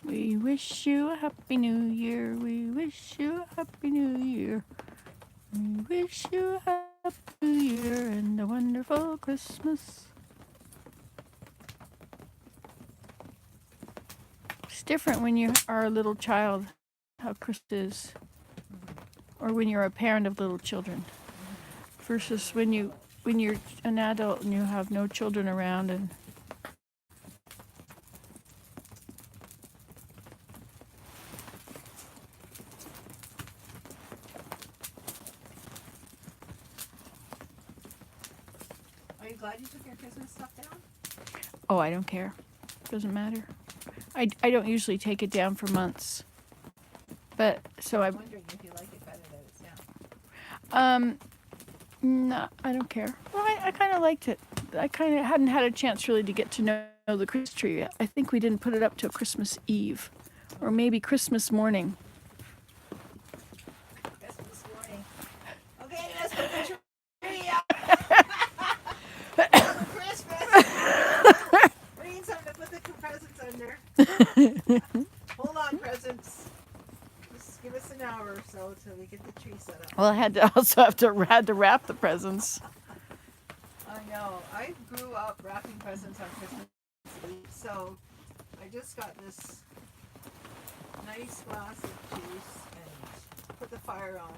We wish you a happy new year. We wish you a happy new year. We wish you a happy new year and a wonderful Christmas. It's different when you are a little child, how Christmas is, or when you're a parent of little children, versus when you're an adult and you have no children around and Are you glad you took your Christmas stuff down? oh, I don't care. Doesn't matter. I don't usually take it down for months. But so I'm I wondering if you like it better that it's down. no, I don't care. Well, I kind of liked it. I kind of hadn't had a chance really to get to know the Christmas tree yet. I think we didn't put it up till Christmas Eve or maybe Christmas morning. Hold on, presents. Just give us an hour or so till we get the tree set up. Well, I had to wrap the presents. I know. I grew up wrapping presents on Christmas Eve, so I just got this nice glass of juice and put the fire on,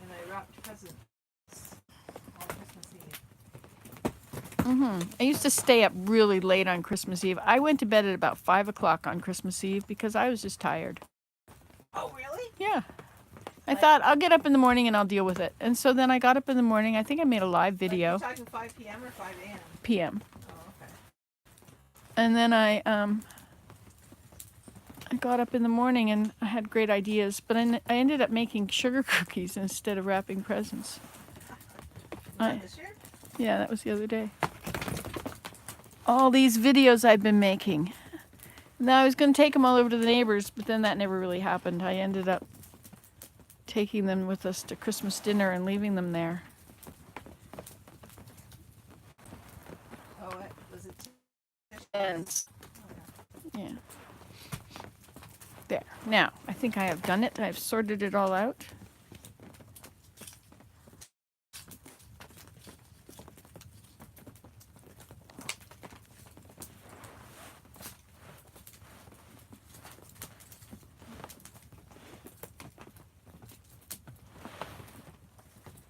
and I wrapped presents on Christmas Eve. I used to stay up really late on Christmas Eve. I went to bed at about 5 o'clock on Christmas Eve because I was just tired. Oh, really? Yeah. I thought I'll get up in the morning and I'll deal with it. And so then I got up in the morning. I think I made a live video. Like you're talking 5 p.m. or 5 a.m.? PM. Oh, okay. And then I got up in the morning and I had great ideas, but I ended up making sugar cookies instead of wrapping presents. Was that this year? Yeah, that was the other day. All these videos I've been making. Now I was going to take them all over to the neighbors, but then that never really happened. I ended up taking them with us to Christmas dinner and leaving them there. Oh, what? Was it? And Oh, yeah. yeah. There. Now, I think I have done it. I've sorted it all out.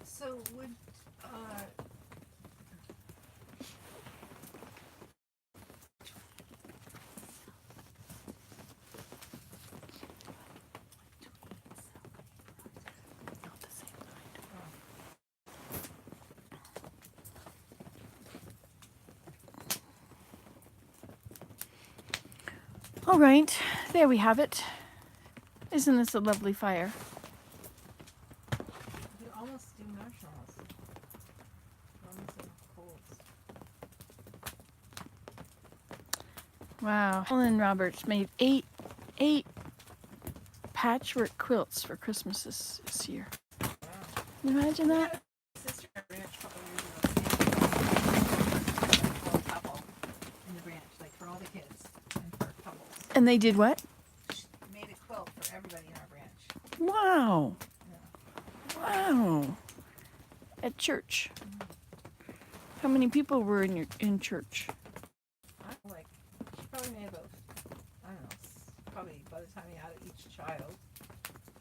So would All right, there we have it. Isn't this a lovely fire? you almost do marshmallows? Almost like coals. Wow. Helen Roberts made eight patchwork quilts for Christmas this year. Wow. Can you imagine that? Sister at ranch a couple of years ago. For a couple in the branch, like for all the kids and for couples. And they did what? She made a quilt for everybody in our branch. Wow. Yeah. Wow. At church. How many people were in church? I don't know, like she probably made about, I don't know, probably by the time you add each child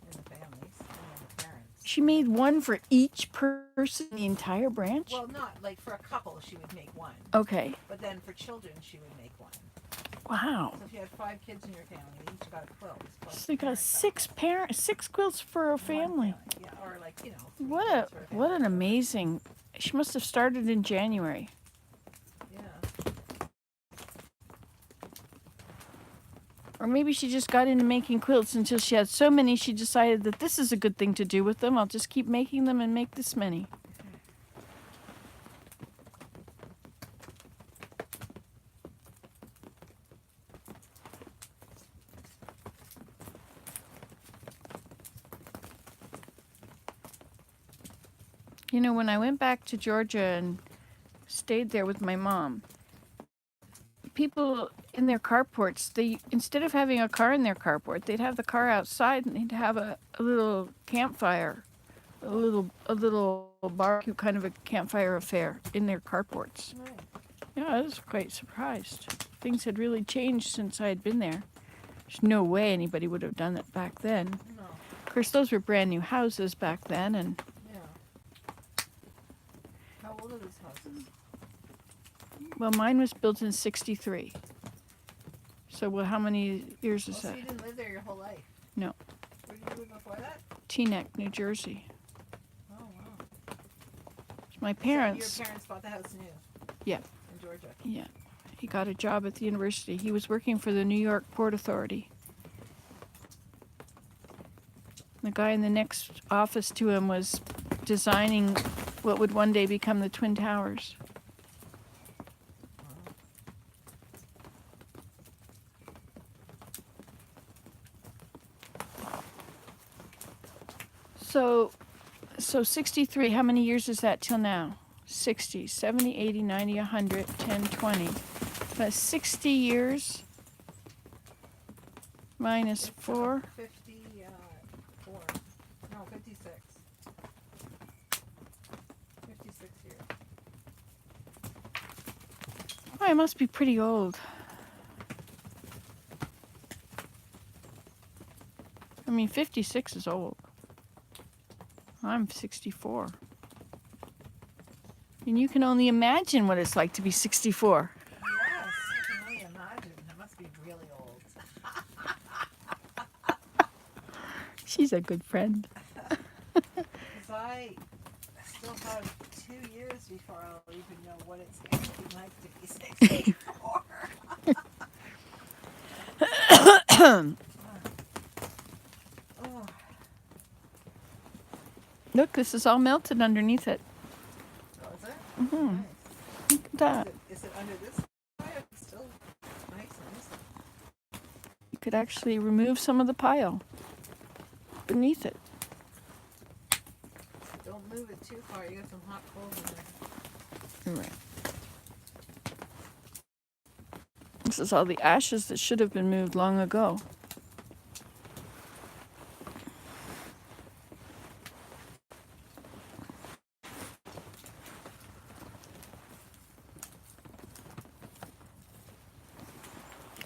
in the families and then the parents. She made one for each person in the entire branch? Well, not like for a couple she would make one, Okay. but then for children she would make one. Wow. So if you had 5 kids in your family, they each got a quilt. plus So you got parents six quilts for a got family. one. Yeah, or like, you know. 3 What quilts for a what an family. amazing. She must have started in January. Yeah. Or maybe she just got into making quilts until she had so many she decided that this is a good thing to do with them. I'll just keep making them and make this many. You know, when I went back to Georgia and stayed there with my mom, people in their carports, they instead of having a car in their carport, they'd have the car outside and they'd have a little campfire, a little barbecue kind of a campfire affair in their carports. Right. Yeah, I was quite surprised. Things had really changed since I had been there. There's no way anybody would have done that back then. No. Of course, those were brand new houses back then, and Yeah. How old are these houses? well, mine was built in '63. So, well, how many years is So that? you didn't live there your whole life? No. Where did you live before that? Teaneck, New Jersey. Oh, wow. My So parents. your parents bought the house new? Yeah. In Georgia? Yeah. He got a job at the university. He was working for the New York Port Authority. The guy in the next office to him was designing what would one day become the Twin Towers. So 63, how many years is that till now? 60, 70, 80, 90, 100, 10, 20. That's 60 years minus 4. 54. No, 56. 56 here. Oh, I must be pretty old. I mean, 56 is old. I'm 64. And you can only imagine what it's like to be 64. Yes, I can only imagine. That must be really old. She's a good friend. Because I still have 2 years before I'll even know what it's going to be like to be 64. Oh, Look, this is all melted underneath it. oh, is it? Mm-hmm. Nice. Look at that. Is it under this fire? It's still nice and this. You could actually remove some of the pile beneath it. Don't move it too far. You got some hot coals in there. Right. This is all the ashes that should have been moved long ago.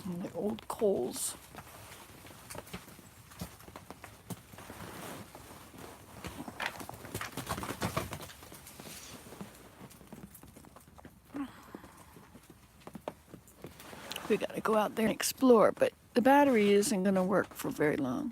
And the old coals. We gotta go out there and explore, but the battery isn't gonna work for very long.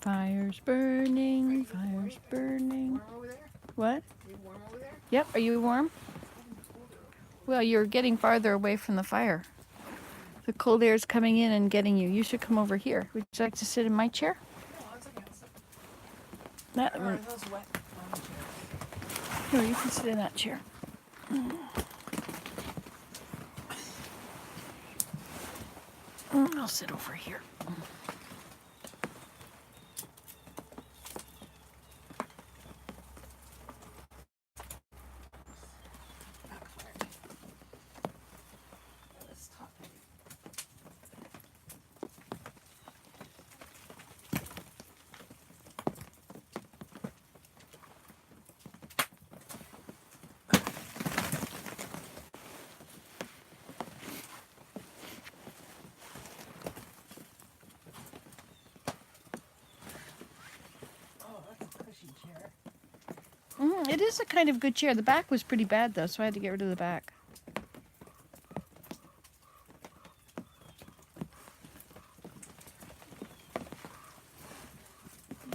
Fire's burning, fire's burning. Warm over there? What? You warm over there? Yep, are you warm? Well, you're getting farther away from the fire. The cold air is coming in and getting you. You should come over here. Would you like to sit in my chair? No, it's okay. I'll sit. That Or are one. those wet armchairs? No, you can sit in that chair. I'll sit over here. This top heavy. Oh, that's a cushy chair. It is a kind of good chair. The back was pretty bad though, so I had to get rid of the back.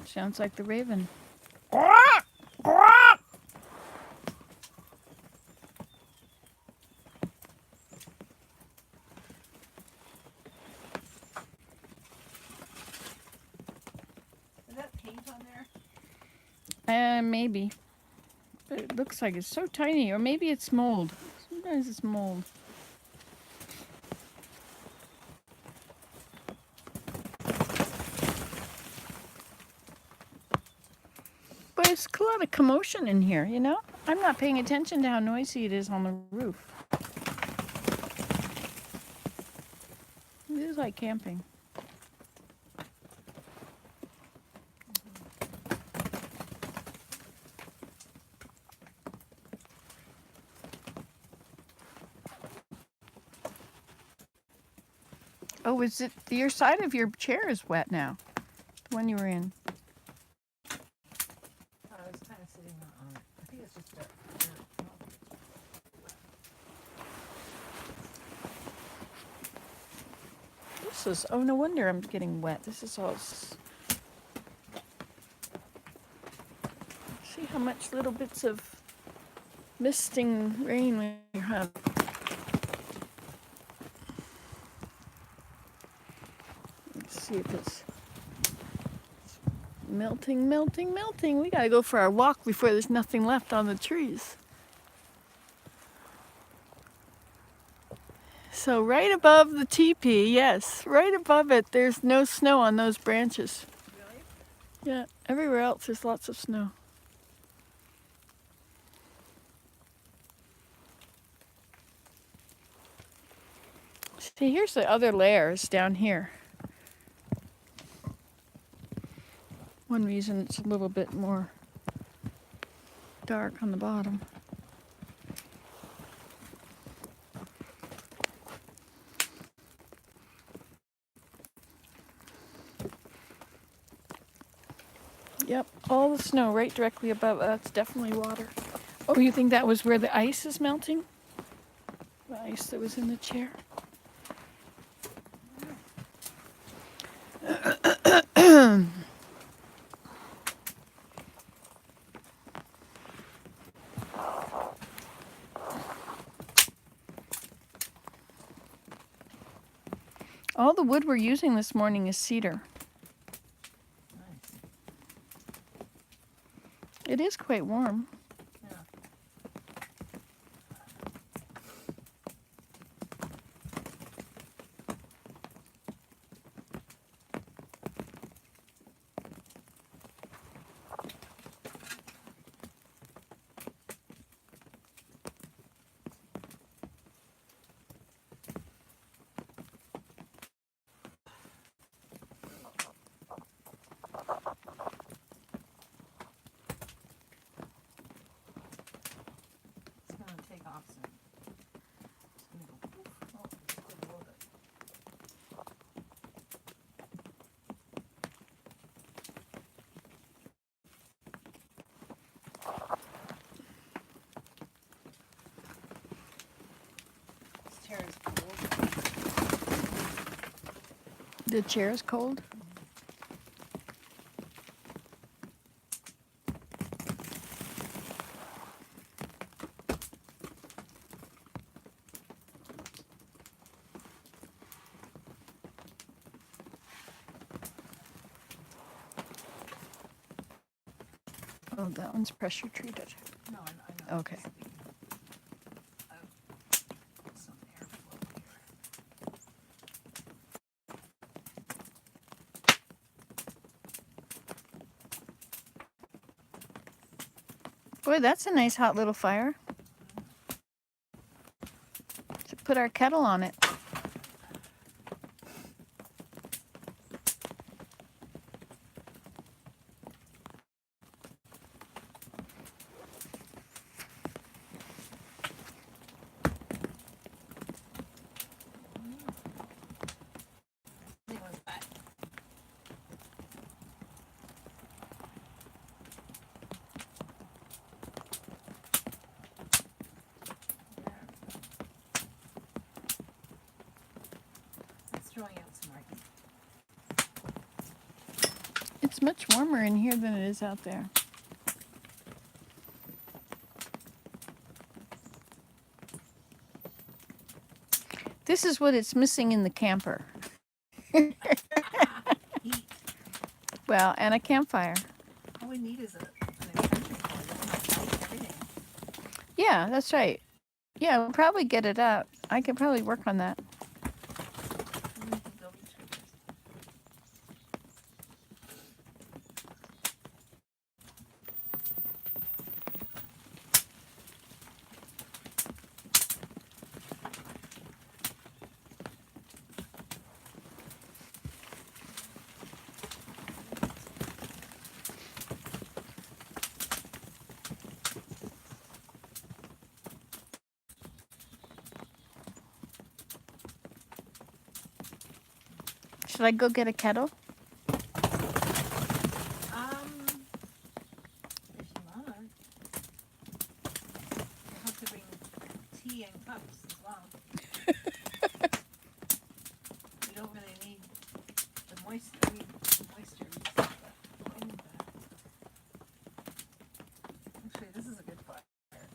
Sounds like the raven. Is that paint on there? Maybe. But it looks like it's so tiny, or maybe it's mold. Sometimes it's mold. But it's a lot of commotion in here, you know? I'm not paying attention to how noisy it is on the roof. It is like camping. Oh, is it your side of your chair is wet now? The one you were in. I was kind of sitting on it. I think it's just dirt. This is, oh, no wonder I'm getting wet. This is all. See how much little bits of misting rain we have. Let's see if it's melting, melting, melting. We gotta go for our walk before there's nothing left on the trees. So right above the teepee, yes, right above it, there's no snow on those branches. Really? Yeah, everywhere else there's lots of snow. See, here's the other layers down here. One reason it's a little bit more dark on the bottom. Yep, all the snow right directly above. That's definitely water. Oh, you think that was where the ice is melting? The ice that was in the chair? All the wood we're using this morning is cedar. Nice. It is quite warm. Yeah. It's gonna take off soon. It's gonna go poof. Oh, it's just a little bit. This chair is cold. The chair is cold. Oh, that one's pressure treated. No, I know. Okay. Some airflow here. Boy, that's a nice hot little fire. Should put our kettle on it. It was back. It's throwing out some rain. It's much warmer in here than it is out there. This is what it's missing in the camper. Heat. Well, and a campfire. All we need is an extension cord. Then we'll light everything. Yeah, that's right. Yeah, we'll probably get it up. I could probably work on that. And we can build each other's. Should I go get a kettle? If you want. You'll have to bring tea and cups as well. We don't really need the moisture. We need the moisture. We just have to find that. Actually, this is a good fire. Yeah.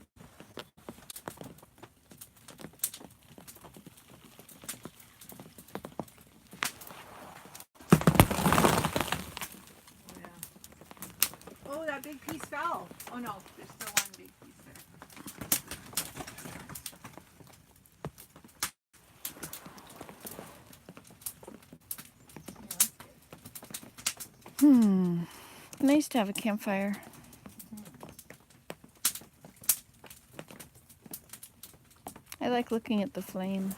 Oh, that big piece fell. Oh no, there's still one big piece there. Nice to have a campfire. I like looking at the flame.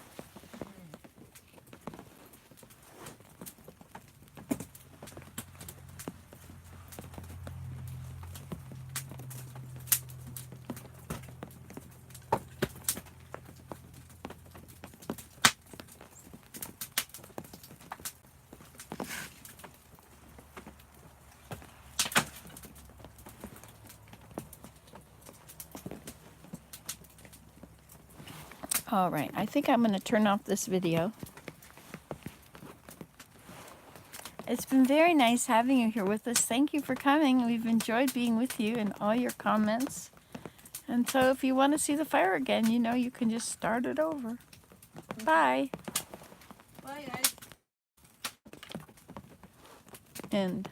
All right, I think I'm going to turn off this video. It's been very nice having you here with us. Thank you for coming. We've enjoyed being with you and all your comments. And so if you want to see the fire again, you know you can just start it over. Bye. Bye, guys. End.